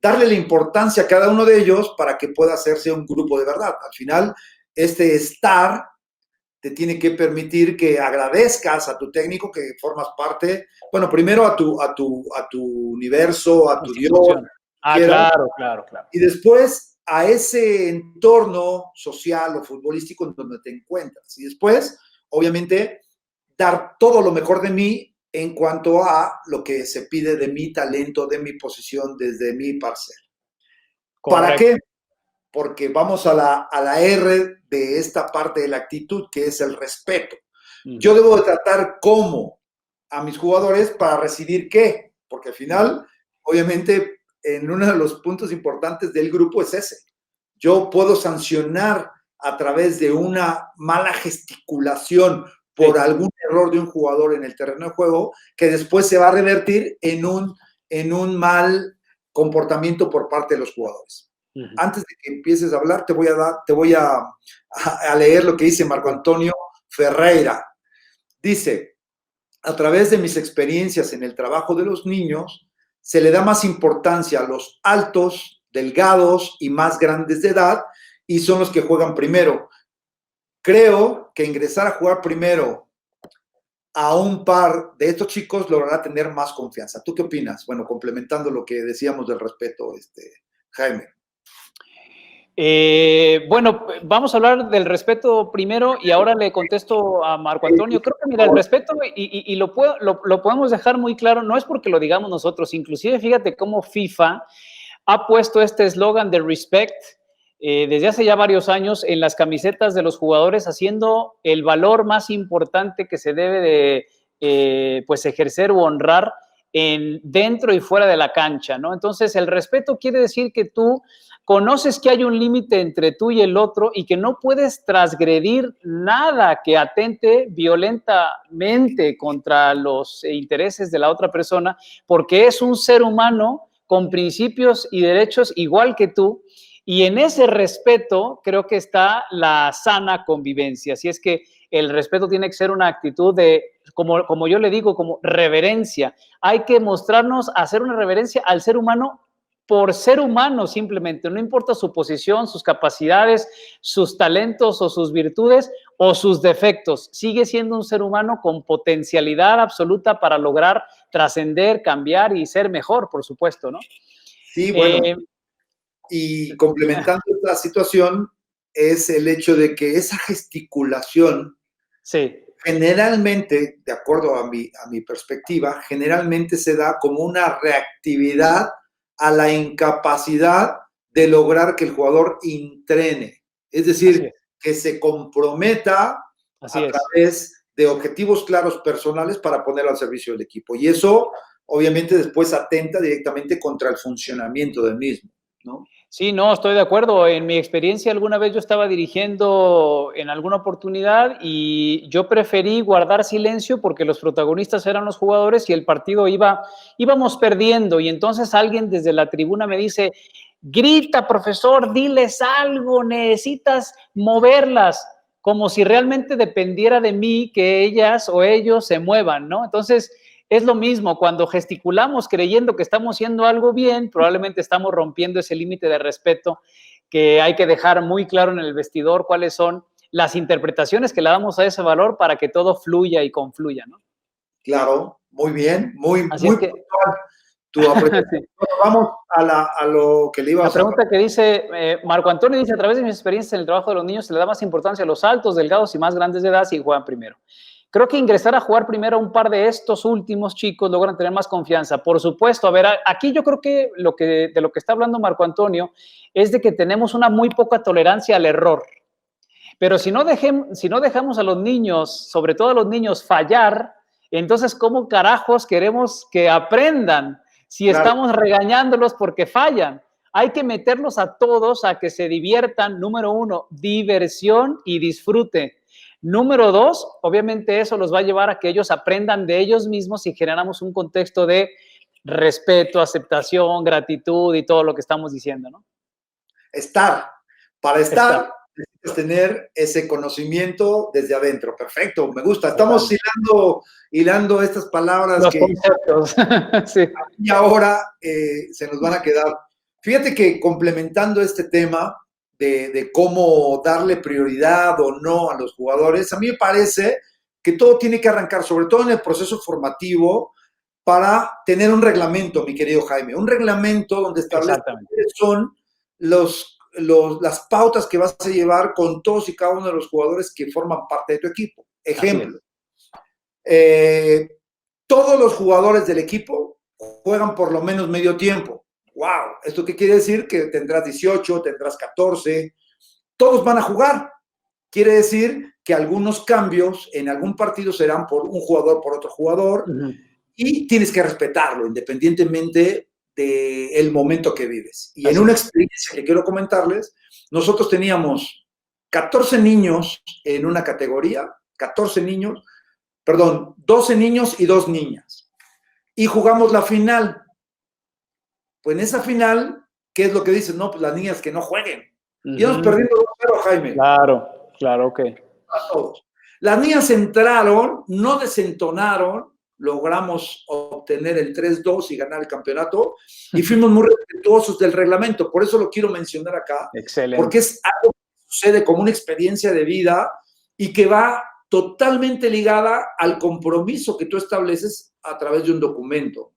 darle la importancia a cada uno de ellos para que pueda hacerse un grupo de verdad. Al final, este estar te tiene que permitir que agradezcas a tu técnico que formas parte, bueno, primero a tu universo, a tu Dios, Institución. Ah, quieras, claro, claro, claro. y después a ese entorno social o futbolístico en donde te encuentras. Y después, obviamente, dar todo lo mejor de mí en cuanto a lo que se pide de mi talento, de mi posición, desde mi parcela. ¿Para Correcto. qué? Porque vamos a la R de esta parte de la actitud, que es el respeto. Uh Yo -huh. debo de tratar como a mis jugadores para recibir qué, porque al final, obviamente, en uno de los puntos importantes del grupo es ese. Yo puedo sancionar a través de una mala gesticulación por Sí. algún error de un jugador en el terreno de juego, que después se va a revertir en un mal comportamiento por parte de los jugadores. Uh -huh. Antes de que empieces a hablar, te voy a leer lo que dice Marco Antonio Ferreira. Dice, a través de mis experiencias en el trabajo de los niños, se le da más importancia a los altos, delgados y más grandes de edad, y son los que juegan primero. Creo que ingresar a jugar primero a un par de estos chicos logrará tener más confianza. ¿Tú qué opinas? Bueno, complementando lo que decíamos del respeto, Jaime. Bueno, vamos a hablar del respeto primero y ahora le contesto a Marco Antonio. Creo que, mira, el respeto, y lo podemos dejar muy claro, no es porque lo digamos nosotros, inclusive fíjate cómo FIFA ha puesto este eslogan de respect desde hace ya varios años en las camisetas de los jugadores, haciendo el valor más importante que se debe de pues ejercer o honrar dentro y fuera de la cancha, ¿no? Entonces, el respeto quiere decir que tú conoces que hay un límite entre tú y el otro y que no puedes transgredir nada que atente violentamente contra los intereses de la otra persona, porque es un ser humano con principios y derechos igual que tú, y en ese respeto creo que está la sana convivencia. Así es que el respeto tiene que ser una actitud de, como yo le digo, como reverencia. Hay que mostrarnos, hacer una reverencia al ser humano por ser humano simplemente, no importa su posición, sus capacidades, sus talentos o sus virtudes o sus defectos, sigue siendo un ser humano con potencialidad absoluta para lograr trascender, cambiar y ser mejor, por supuesto, ¿no? Sí, bueno, y complementando esta situación es el hecho de que esa gesticulación Sí. generalmente, de acuerdo a mi perspectiva, generalmente se da como una reactividad a la incapacidad de lograr que el jugador entrene. Es decir, que se comprometa Así a es. través de objetivos claros personales para ponerlo al servicio del equipo. Y eso, obviamente, después atenta directamente contra el funcionamiento del mismo, ¿no? Sí, no, estoy de acuerdo. En mi experiencia, alguna vez yo estaba dirigiendo en alguna oportunidad y yo preferí guardar silencio porque los protagonistas eran los jugadores y el partido íbamos perdiendo. Y entonces alguien desde la tribuna me dice, grita, profesor, diles algo, necesitas moverlas, como si realmente dependiera de mí que ellas o ellos se muevan, ¿no? Entonces, es lo mismo, cuando gesticulamos creyendo que estamos haciendo algo bien, probablemente estamos rompiendo ese límite de respeto que hay que dejar muy claro en el vestidor cuáles son las interpretaciones que le damos a ese valor para que todo fluya y confluya, ¿no? Claro, muy bien, muy Así es que puntual tu apreciación. Bueno, vamos a lo que le la ibas a... pregunta que dice Marco Antonio dice, a través de mis experiencias en el trabajo de los niños se le da más importancia a los altos, delgados y más grandes de edad si juegan primero. Creo que ingresar a jugar primero a un par de estos últimos chicos logran tener más confianza. Por supuesto, a ver, aquí yo creo que de lo que está hablando Marco Antonio es de que tenemos una muy poca tolerancia al error. Pero si no dejamos a los niños, sobre todo a los niños, fallar, entonces, ¿cómo carajos queremos que aprendan si Claro. estamos regañándolos porque fallan? Hay que meterlos a todos a que se diviertan. Número uno, diversión y disfrute. Número dos, obviamente eso los va a llevar a que ellos aprendan de ellos mismos y generamos un contexto de respeto, aceptación, gratitud y todo lo que estamos diciendo, ¿no? Para Está. estar, necesitas tener ese conocimiento desde adentro. Perfecto, me gusta. Estamos Totalmente. hilando estas palabras Los que conceptos. Sí. y ahora se nos van a quedar. Fíjate que complementando este tema de cómo darle prioridad o no a los jugadores, a mí me parece que todo tiene que arrancar, sobre todo en el proceso formativo, para tener un reglamento, mi querido Jaime, un reglamento donde establezca cuáles son las pautas que vas a llevar con todos y cada uno de los jugadores que forman parte de tu equipo. Ejemplo, todos los jugadores del equipo juegan por lo menos medio tiempo. ¡Wow! ¿Esto qué quiere decir? Que tendrás 18, tendrás 14, todos van a jugar. Quiere decir que algunos cambios en algún partido serán por un jugador por otro jugador y tienes que respetarlo independientemente del momento que vives. Y en una experiencia que quiero comentarles, nosotros teníamos 14 niños en una categoría, 14 niños, perdón, 12 niños y 2 niñas. Y jugamos la final. Pues en esa final, ¿qué es lo que dicen? No, pues las niñas que no jueguen. Íbamos perdiendo 2-0, Jaime. Claro, ok. A todos. Las niñas entraron, no desentonaron, logramos obtener el 3-2 y ganar el campeonato, y fuimos muy respetuosos del reglamento. Por eso lo quiero mencionar acá. Excelente. Porque es algo que sucede como una experiencia de vida y que va totalmente ligada al compromiso que tú estableces a través de un documento.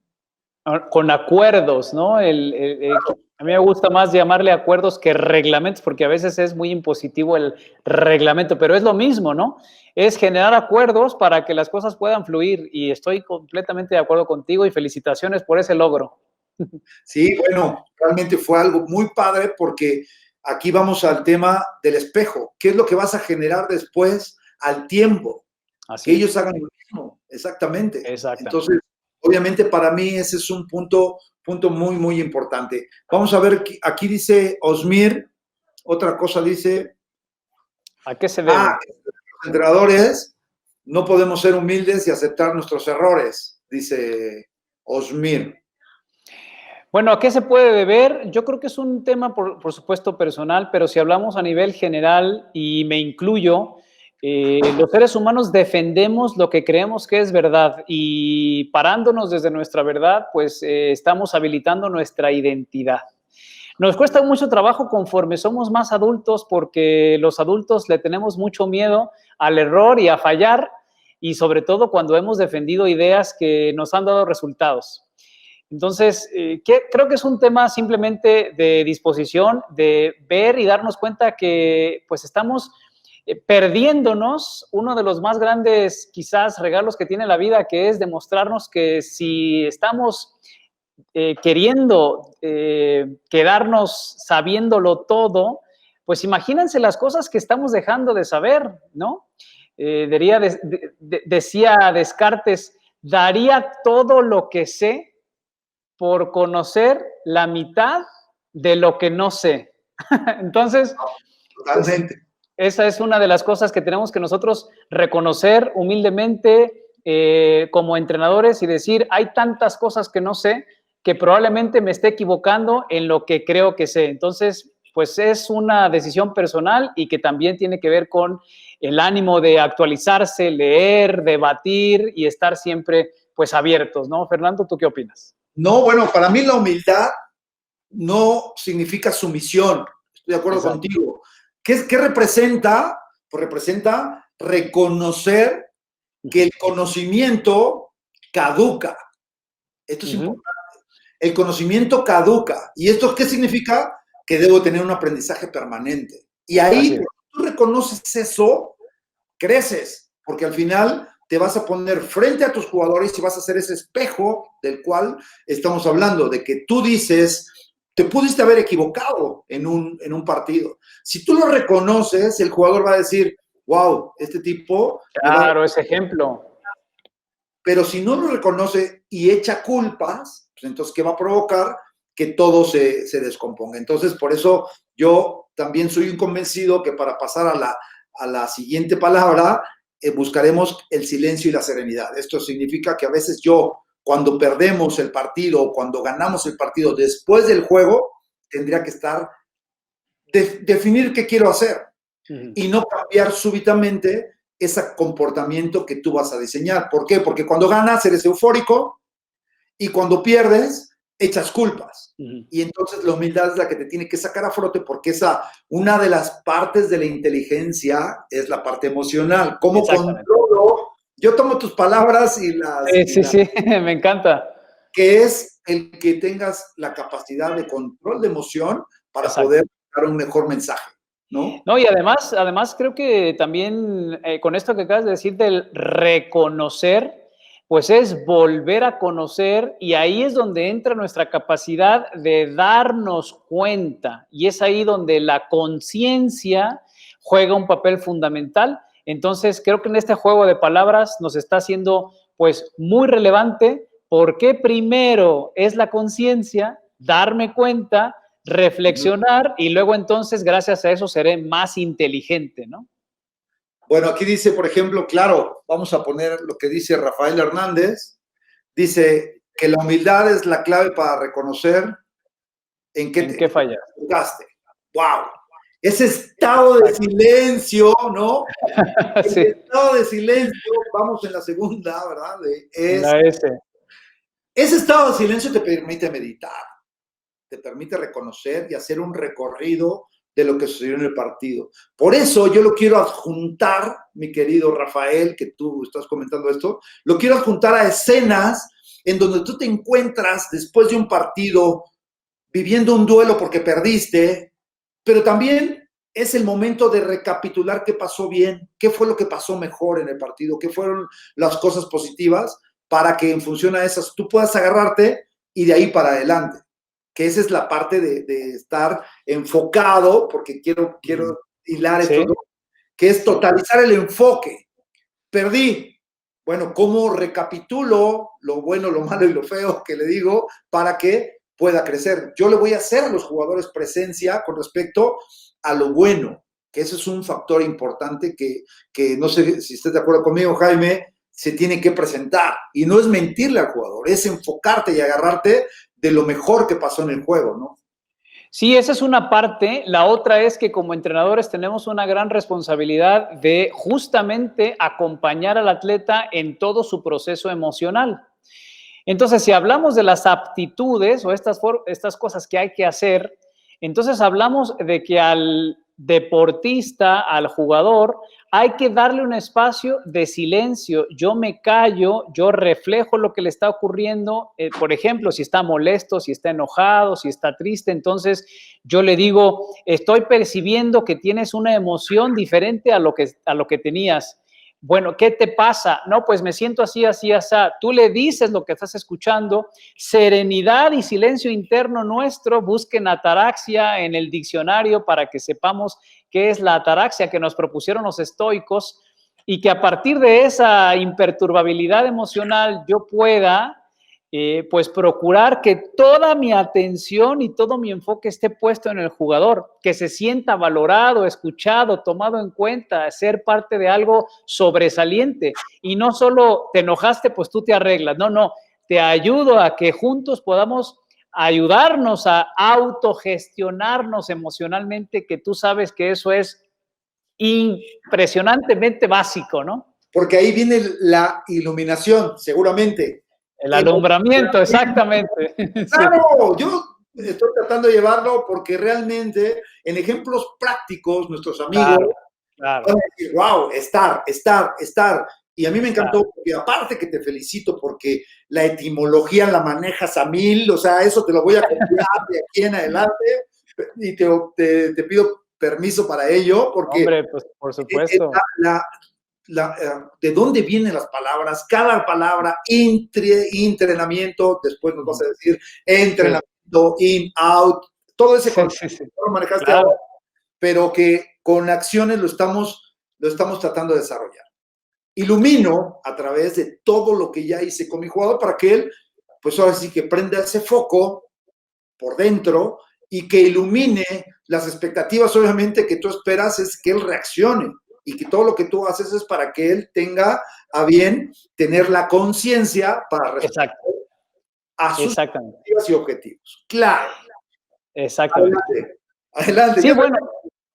Con acuerdos, ¿no? A mí me gusta más llamarle acuerdos que reglamentos, porque a veces es muy impositivo el reglamento, pero es lo mismo, ¿no? Es generar acuerdos para que las cosas puedan fluir, y estoy completamente de acuerdo contigo y felicitaciones por ese logro. Sí, bueno, realmente fue algo muy padre porque aquí vamos al tema del espejo. ¿Qué es lo que vas a generar después al tiempo? Así que es. ellos hagan lo mismo, exactamente. Exactamente. Entonces, obviamente para mí ese es un punto muy, muy importante. Vamos a ver, aquí dice Osmir, otra cosa dice... ¿A qué se debe? Los entrenadores no podemos ser humildes y aceptar nuestros errores, dice Osmir. Bueno, ¿a qué se puede deber? Yo creo que es un tema, por supuesto, personal, pero si hablamos a nivel general, y me incluyo, los seres humanos defendemos lo que creemos que es verdad, y parándonos desde nuestra verdad, pues estamos habilitando nuestra identidad. Nos cuesta mucho trabajo conforme somos más adultos, porque los adultos le tenemos mucho miedo al error y a fallar, y sobre todo cuando hemos defendido ideas que nos han dado resultados. Entonces, creo que es un tema simplemente de disposición, de ver y darnos cuenta que pues estamos perdiéndonos uno de los más grandes, quizás, regalos que tiene la vida, que es demostrarnos que si estamos queriendo quedarnos sabiéndolo todo, pues imagínense las cosas que estamos dejando de saber, ¿no? Decía Descartes, daría todo lo que sé por conocer la mitad de lo que no sé. Entonces, Totalmente. esa es una de las cosas que tenemos que nosotros reconocer humildemente como entrenadores y decir, hay tantas cosas que no sé que probablemente me esté equivocando en lo que creo que sé. Entonces, pues es una decisión personal y que también tiene que ver con el ánimo de actualizarse, leer, debatir y estar siempre pues abiertos, ¿no? Fernando, ¿tú qué opinas? No, bueno, para mí la humildad no significa sumisión. Estoy de acuerdo Exacto. contigo. ¿Qué representa? Pues representa reconocer que el conocimiento caduca. Esto es importante. El conocimiento caduca. ¿Y esto qué significa? Que debo tener un aprendizaje permanente. Y ahí, cuando tú reconoces eso, creces, porque al final te vas a poner frente a tus jugadores y vas a hacer ese espejo del cual estamos hablando, de que tú dices, te pudiste haber equivocado en un partido. Si tú lo reconoces, el jugador va a decir, wow, este tipo... Claro, ese ejemplo. Pero si no lo reconoce y echa culpas, pues entonces, ¿qué va a provocar? Que todo se descomponga. Entonces, por eso yo también soy un convencido que para pasar a la siguiente palabra, buscaremos el silencio y la serenidad. Esto significa que a veces yo, cuando perdemos el partido o cuando ganamos el partido después del juego, tendría que estar, definir qué quiero hacer y no cambiar súbitamente ese comportamiento que tú vas a diseñar. ¿Por qué? Porque cuando ganas eres eufórico y cuando pierdes echas culpas. Y entonces la humildad es la que te tiene que sacar a flote porque una de las partes de la inteligencia es la parte emocional. ¿Cómo controlo? Yo tomo tus palabras y las... Sí, me encanta. Que es el que tengas la capacidad de control de emoción para poder dar un mejor mensaje. ¿No? No, y además creo que también con esto que acabas de decir del reconocer, pues es volver a conocer y ahí es donde entra nuestra capacidad de darnos cuenta y es ahí donde la conciencia juega un papel fundamental. Entonces creo que en este juego de palabras nos está haciendo pues muy relevante porque primero es la conciencia, darme cuenta, reflexionar y luego entonces gracias a eso seré más inteligente, ¿no? Bueno, aquí dice, por ejemplo, claro, vamos a poner lo que dice Rafael Hernández, dice que la humildad es la clave para reconocer en qué fallaste. ¡Wow! Ese estado de silencio, ¿no? Sí. El estado de silencio, vamos en la segunda, ¿verdad? La S. Ese estado de silencio te permite meditar, te permite reconocer y hacer un recorrido de lo que sucedió en el partido. Por eso yo lo quiero adjuntar, mi querido Rafael, que tú estás comentando esto, lo quiero adjuntar a escenas en donde tú te encuentras después de un partido viviendo un duelo porque perdiste, pero también es el momento de recapitular qué pasó bien, qué fue lo que pasó mejor en el partido, qué fueron las cosas positivas para que en función a esas tú puedas agarrarte y de ahí para adelante. Que esa es la parte de estar enfocado, porque quiero hilar esto, que es totalizar el enfoque. Perdí. Bueno, ¿cómo recapitulo lo bueno, lo malo y lo feo que le digo para que pueda crecer? Yo le voy a hacer a los jugadores presencia con respecto a lo bueno, que ese es un factor importante que no sé si estás de acuerdo conmigo, Jaime, se tiene que presentar. Y no es mentirle al jugador, es enfocarte y agarrarte de lo mejor que pasó en el juego, ¿no? Sí, esa es una parte. La otra es que como entrenadores tenemos una gran responsabilidad de justamente acompañar al atleta en todo su proceso emocional. Entonces, si hablamos de las aptitudes o estas cosas que hay que hacer, entonces hablamos de que al deportista, al jugador, hay que darle un espacio de silencio. Yo me callo, yo reflejo lo que le está ocurriendo. Por ejemplo, si está molesto, si está enojado, si está triste, entonces yo le digo, estoy percibiendo que tienes una emoción diferente a lo que tenías. Bueno, ¿qué te pasa? No, pues me siento así, así, así. Tú le dices lo que estás escuchando. Serenidad y silencio interno nuestro. Busquen ataraxia en el diccionario para que sepamos qué es la ataraxia que nos propusieron los estoicos y que a partir de esa imperturbabilidad emocional yo pueda pues procurar que toda mi atención y todo mi enfoque esté puesto en el jugador, que se sienta valorado, escuchado, tomado en cuenta, ser parte de algo sobresaliente. Y no solo te enojaste, pues tú te arreglas. No, no, te ayudo a que juntos podamos ayudarnos a autogestionarnos emocionalmente, que tú sabes que eso es impresionantemente básico, ¿no? Porque ahí viene la iluminación, seguramente. El alumbramiento, exactamente. Claro, yo estoy tratando de llevarlo porque realmente en ejemplos prácticos nuestros amigos claro. van a decir, wow, estar. Y a mí me encantó, porque aparte que te felicito porque la etimología la manejas a 1000, o sea, eso te lo voy a copiar de aquí en adelante y te pido permiso para ello, porque hombre, pues por supuesto. de dónde vienen las palabras, cada palabra, entrenamiento, después nos vas a decir entrenamiento, in, out, todo ese concepto lo manejaste ahora, pero que con acciones lo estamos tratando de desarrollar. Ilumino a través de todo lo que ya hice con mi jugador para que él, pues ahora sí que prenda ese foco por dentro y que ilumine las expectativas, obviamente, que tú esperas es que él reaccione y que todo lo que tú haces es para que él tenga a bien tener la conciencia para responder a sus expectativas y objetivos. Claro. Exactamente. Adelante. Sí, bueno.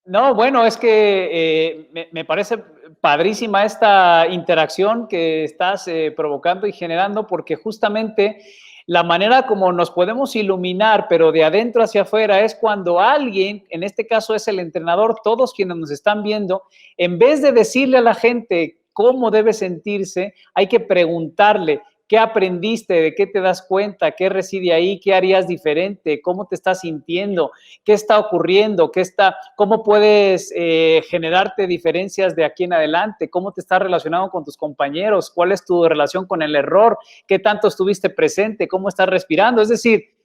No, bueno, es que me parece padrísima esta interacción que estás provocando y generando, porque justamente la manera como nos podemos iluminar, pero de adentro hacia afuera, es cuando alguien, en este caso es el entrenador, todos quienes nos están viendo, en vez de decirle a la gente cómo debe sentirse, hay que preguntarle, ¿qué aprendiste? ¿De qué te das cuenta? ¿Qué reside ahí? ¿Qué harías diferente? ¿Cómo te estás sintiendo? ¿Qué está ocurriendo? ¿Cómo puedes generarte diferencias de aquí en adelante? ¿Cómo te estás relacionando con tus compañeros? ¿Cuál es tu relación con el error? ¿Qué tanto estuviste presente? ¿Cómo estás respirando? Es decir,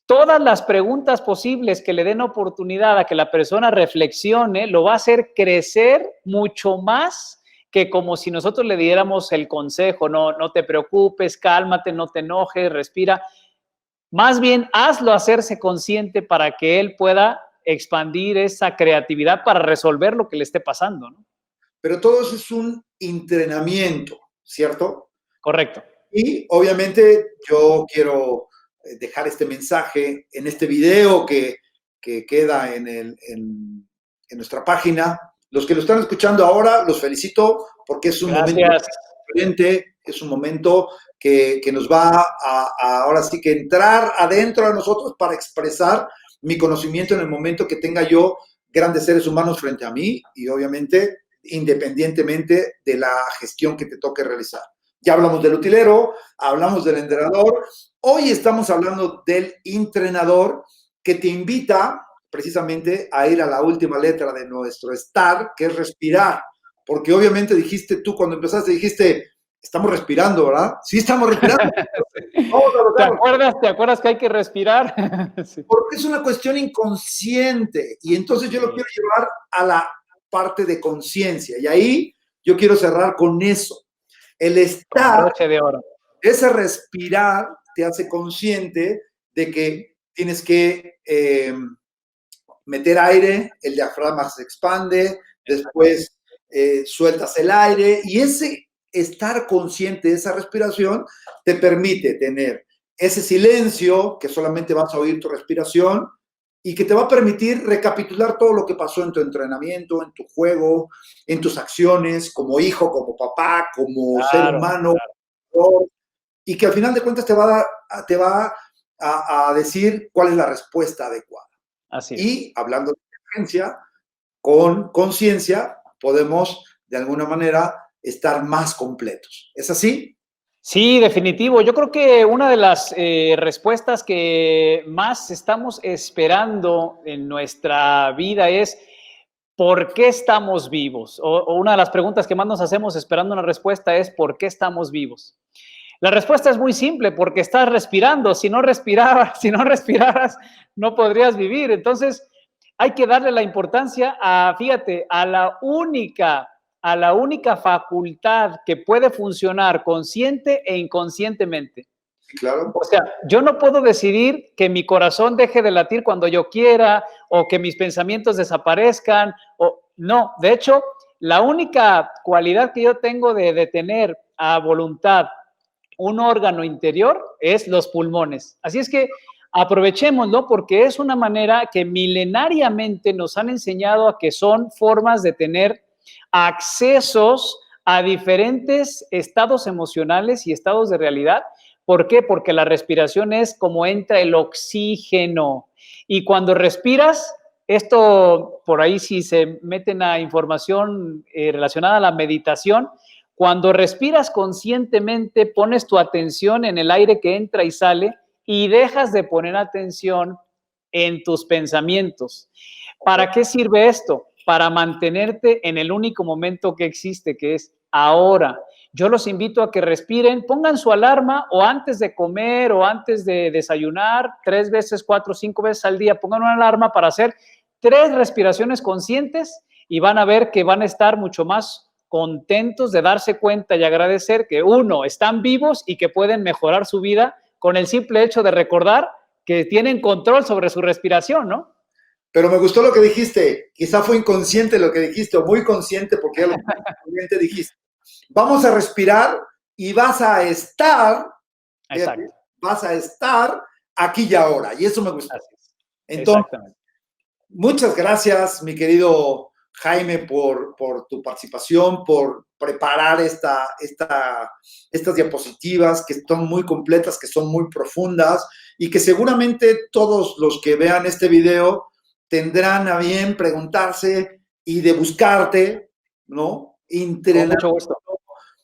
todas las preguntas posibles que le den oportunidad a que la persona reflexione, lo va a hacer crecer mucho más que como si nosotros le diéramos el consejo, no te preocupes, cálmate, no te enojes, respira. Más bien, hazlo hacerse consciente para que él pueda expandir esa creatividad para resolver lo que le esté pasando, ¿no? Pero todo eso es un entrenamiento, ¿cierto? Correcto. Y obviamente yo quiero dejar este mensaje en este video que queda en nuestra página. Los que lo están escuchando ahora, los felicito porque es un momento diferente, es un momento que nos va a ahora sí que entrar adentro de nosotros para expresar mi conocimiento en el momento que tenga yo grandes seres humanos frente a mí y obviamente independientemente de la gestión que te toque realizar. Ya hablamos del utilero, hablamos del entrenador. Hoy estamos hablando del entrenador que te invita precisamente a ir a la última letra de nuestro STAR, que es respirar. Porque obviamente dijiste tú, cuando empezaste, dijiste, estamos respirando, ¿verdad? Sí, estamos respirando. ¿Te acuerdas que hay que respirar? Sí. Porque es una cuestión inconsciente. Y entonces yo lo quiero llevar a la parte de conciencia. Y ahí yo quiero cerrar con eso. El estar, ese respirar, te hace consciente de que tienes que meter aire, el diafragma se expande, después sueltas el aire y ese estar consciente de esa respiración te permite tener ese silencio que solamente vas a oír tu respiración y que te va a permitir recapitular todo lo que pasó en tu entrenamiento, en tu juego, en tus acciones, como hijo, como papá, como ser humano, y que al final de cuentas te va a decir cuál es la respuesta adecuada. Así es. Y hablando de inteligencia, con conciencia podemos de alguna manera estar más completos. ¿Es así? Sí, definitivo. Yo creo que una de las respuestas que más estamos esperando en nuestra vida es ¿por qué estamos vivos? O una de las preguntas que más nos hacemos esperando una respuesta es ¿por qué estamos vivos? La respuesta es muy simple, porque estás respirando. Si no respiraras, no podrías vivir. Entonces, hay que darle la importancia a, fíjate, a la única facultad que puede funcionar consciente e inconscientemente. Sí, claro. O sea, yo no puedo decidir que mi corazón deje de latir cuando yo quiera o que mis pensamientos desaparezcan. No, de hecho, la única cualidad que yo tengo de tener a voluntad un órgano interior es los pulmones. Así es que aprovechémoslo porque es una manera que milenariamente nos han enseñado a que son formas de tener accesos a diferentes estados emocionales y estados de realidad. ¿Por qué? Porque la respiración es como entra el oxígeno. Y cuando respiras, esto por ahí si se meten a información relacionada a la meditación, cuando respiras conscientemente, pones tu atención en el aire que entra y sale y dejas de poner atención en tus pensamientos. ¿Para qué sirve esto? Para mantenerte en el único momento que existe, que es ahora. Yo los invito a que respiren, pongan su alarma o antes de comer o antes de desayunar, 3 veces, 4, 5 veces al día, pongan una alarma para hacer 3 respiraciones conscientes y van a ver que van a estar mucho más contentos de darse cuenta y agradecer que, uno, están vivos y que pueden mejorar su vida con el simple hecho de recordar que tienen control sobre su respiración, ¿no? Pero me gustó lo que dijiste. Quizá fue inconsciente lo que dijiste, o muy consciente, porque ya lo que dijiste. Vamos a respirar y vas a estar aquí y ahora. Y eso me gustó. Entonces, muchas gracias, mi querido Jaime, por tu participación, por preparar estas diapositivas que son muy completas, que son muy profundas y que seguramente todos los que vean este video tendrán a bien preguntarse y de buscarte, ¿no? Entrenar. Con mucho gusto.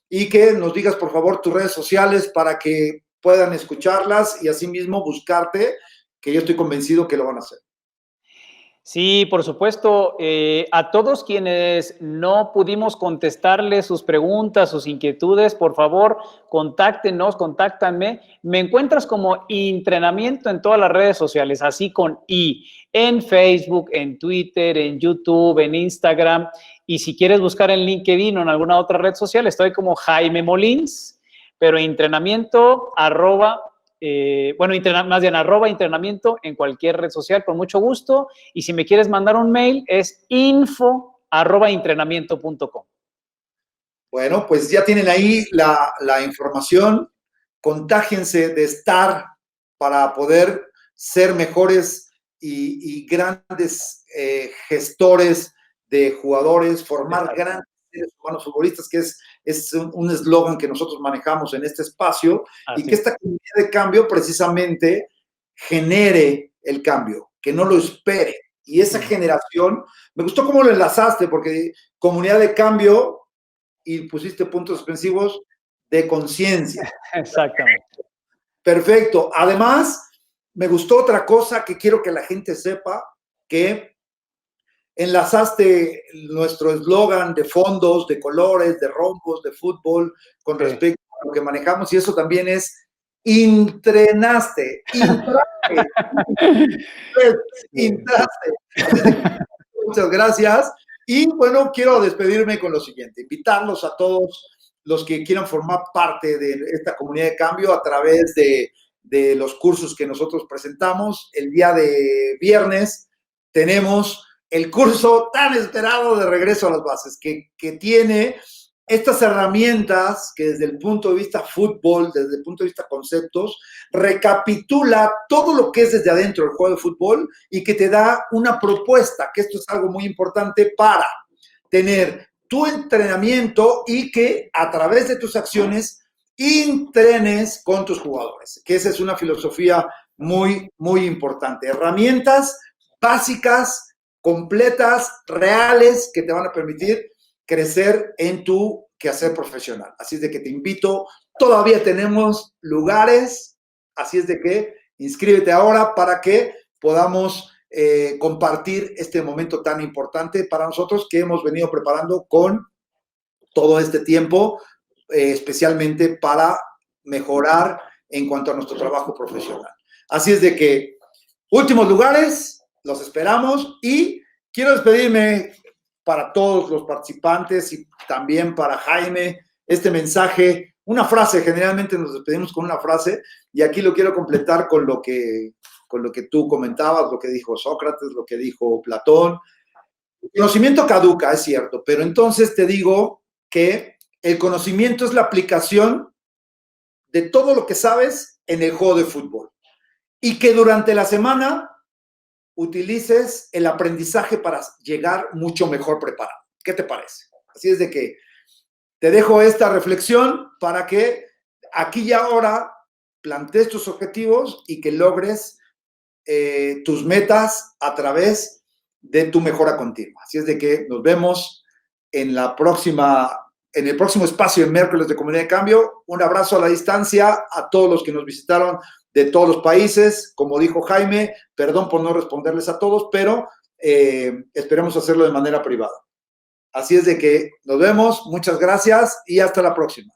Y que nos digas, por favor, tus redes sociales para que puedan escucharlas y asimismo buscarte, que yo estoy convencido que lo van a hacer. Sí, por supuesto. A todos quienes no pudimos contestarles sus preguntas, sus inquietudes, por favor, contáctame. Me encuentras como Entrenamiento en todas las redes sociales, así con I, en Facebook, en Twitter, en YouTube, en Instagram. Y si quieres buscar en LinkedIn o en alguna otra red social, estoy como Jaime Molins, pero entrenamiento más bien @entrenamiento en cualquier red social, con mucho gusto. Y si me quieres mandar un mail, es info@entrenamiento.com. Bueno, pues ya tienen ahí la información. Contágiense de estar para poder ser mejores y grandes gestores de jugadores, formar grandes seres humanos futbolistas, que es un eslogan que nosotros manejamos en este espacio. Así. Y que esta comunidad de cambio precisamente genere el cambio, que no lo espere. Y esa generación, me gustó cómo lo enlazaste, porque comunidad de cambio y pusiste puntos suspensivos de conciencia. Exactamente. Perfecto. Además, me gustó otra cosa que quiero que la gente sepa, que enlazaste nuestro eslogan de fondos, de colores, de rombos, de fútbol, con respecto a lo que manejamos, y eso también es entrenaste. Muchas gracias. Y bueno, quiero despedirme con lo siguiente, invitarlos a todos los que quieran formar parte de esta comunidad de cambio a través de los cursos que nosotros presentamos. El día de viernes tenemos el curso tan esperado de Regreso a las Bases, que tiene estas herramientas que desde el punto de vista fútbol, desde el punto de vista conceptos, recapitula todo lo que es desde adentro el juego de fútbol y que te da una propuesta, que esto es algo muy importante para tener tu entrenamiento y que a través de tus acciones entrenes con tus jugadores, que esa es una filosofía muy, muy importante. Herramientas básicas, completas, reales, que te van a permitir crecer en tu quehacer profesional. Así es de que te invito, todavía tenemos lugares, así es de que inscríbete ahora para que podamos compartir este momento tan importante para nosotros que hemos venido preparando con todo este tiempo, especialmente para mejorar en cuanto a nuestro trabajo profesional. Así es de que, últimos lugares, los esperamos y quiero despedirme para todos los participantes y también para Jaime, este mensaje, una frase, generalmente nos despedimos con una frase y aquí lo quiero completar con lo que tú comentabas, lo que dijo Sócrates, lo que dijo Platón. El conocimiento caduca, es cierto, pero entonces te digo que el conocimiento es la aplicación de todo lo que sabes en el juego de fútbol y que durante la semana utilices el aprendizaje para llegar mucho mejor preparado. ¿Qué te parece? Así es de que te dejo esta reflexión para que aquí y ahora plantees tus objetivos y que logres tus metas a través de tu mejora continua. Así es de que nos vemos en el próximo espacio de miércoles de Comunidad de Cambio. Un abrazo a la distancia a todos los que nos visitaron de todos los países. Como dijo Jaime, perdón por no responderles a todos, pero esperemos hacerlo de manera privada. Así es de que nos vemos, muchas gracias y hasta la próxima.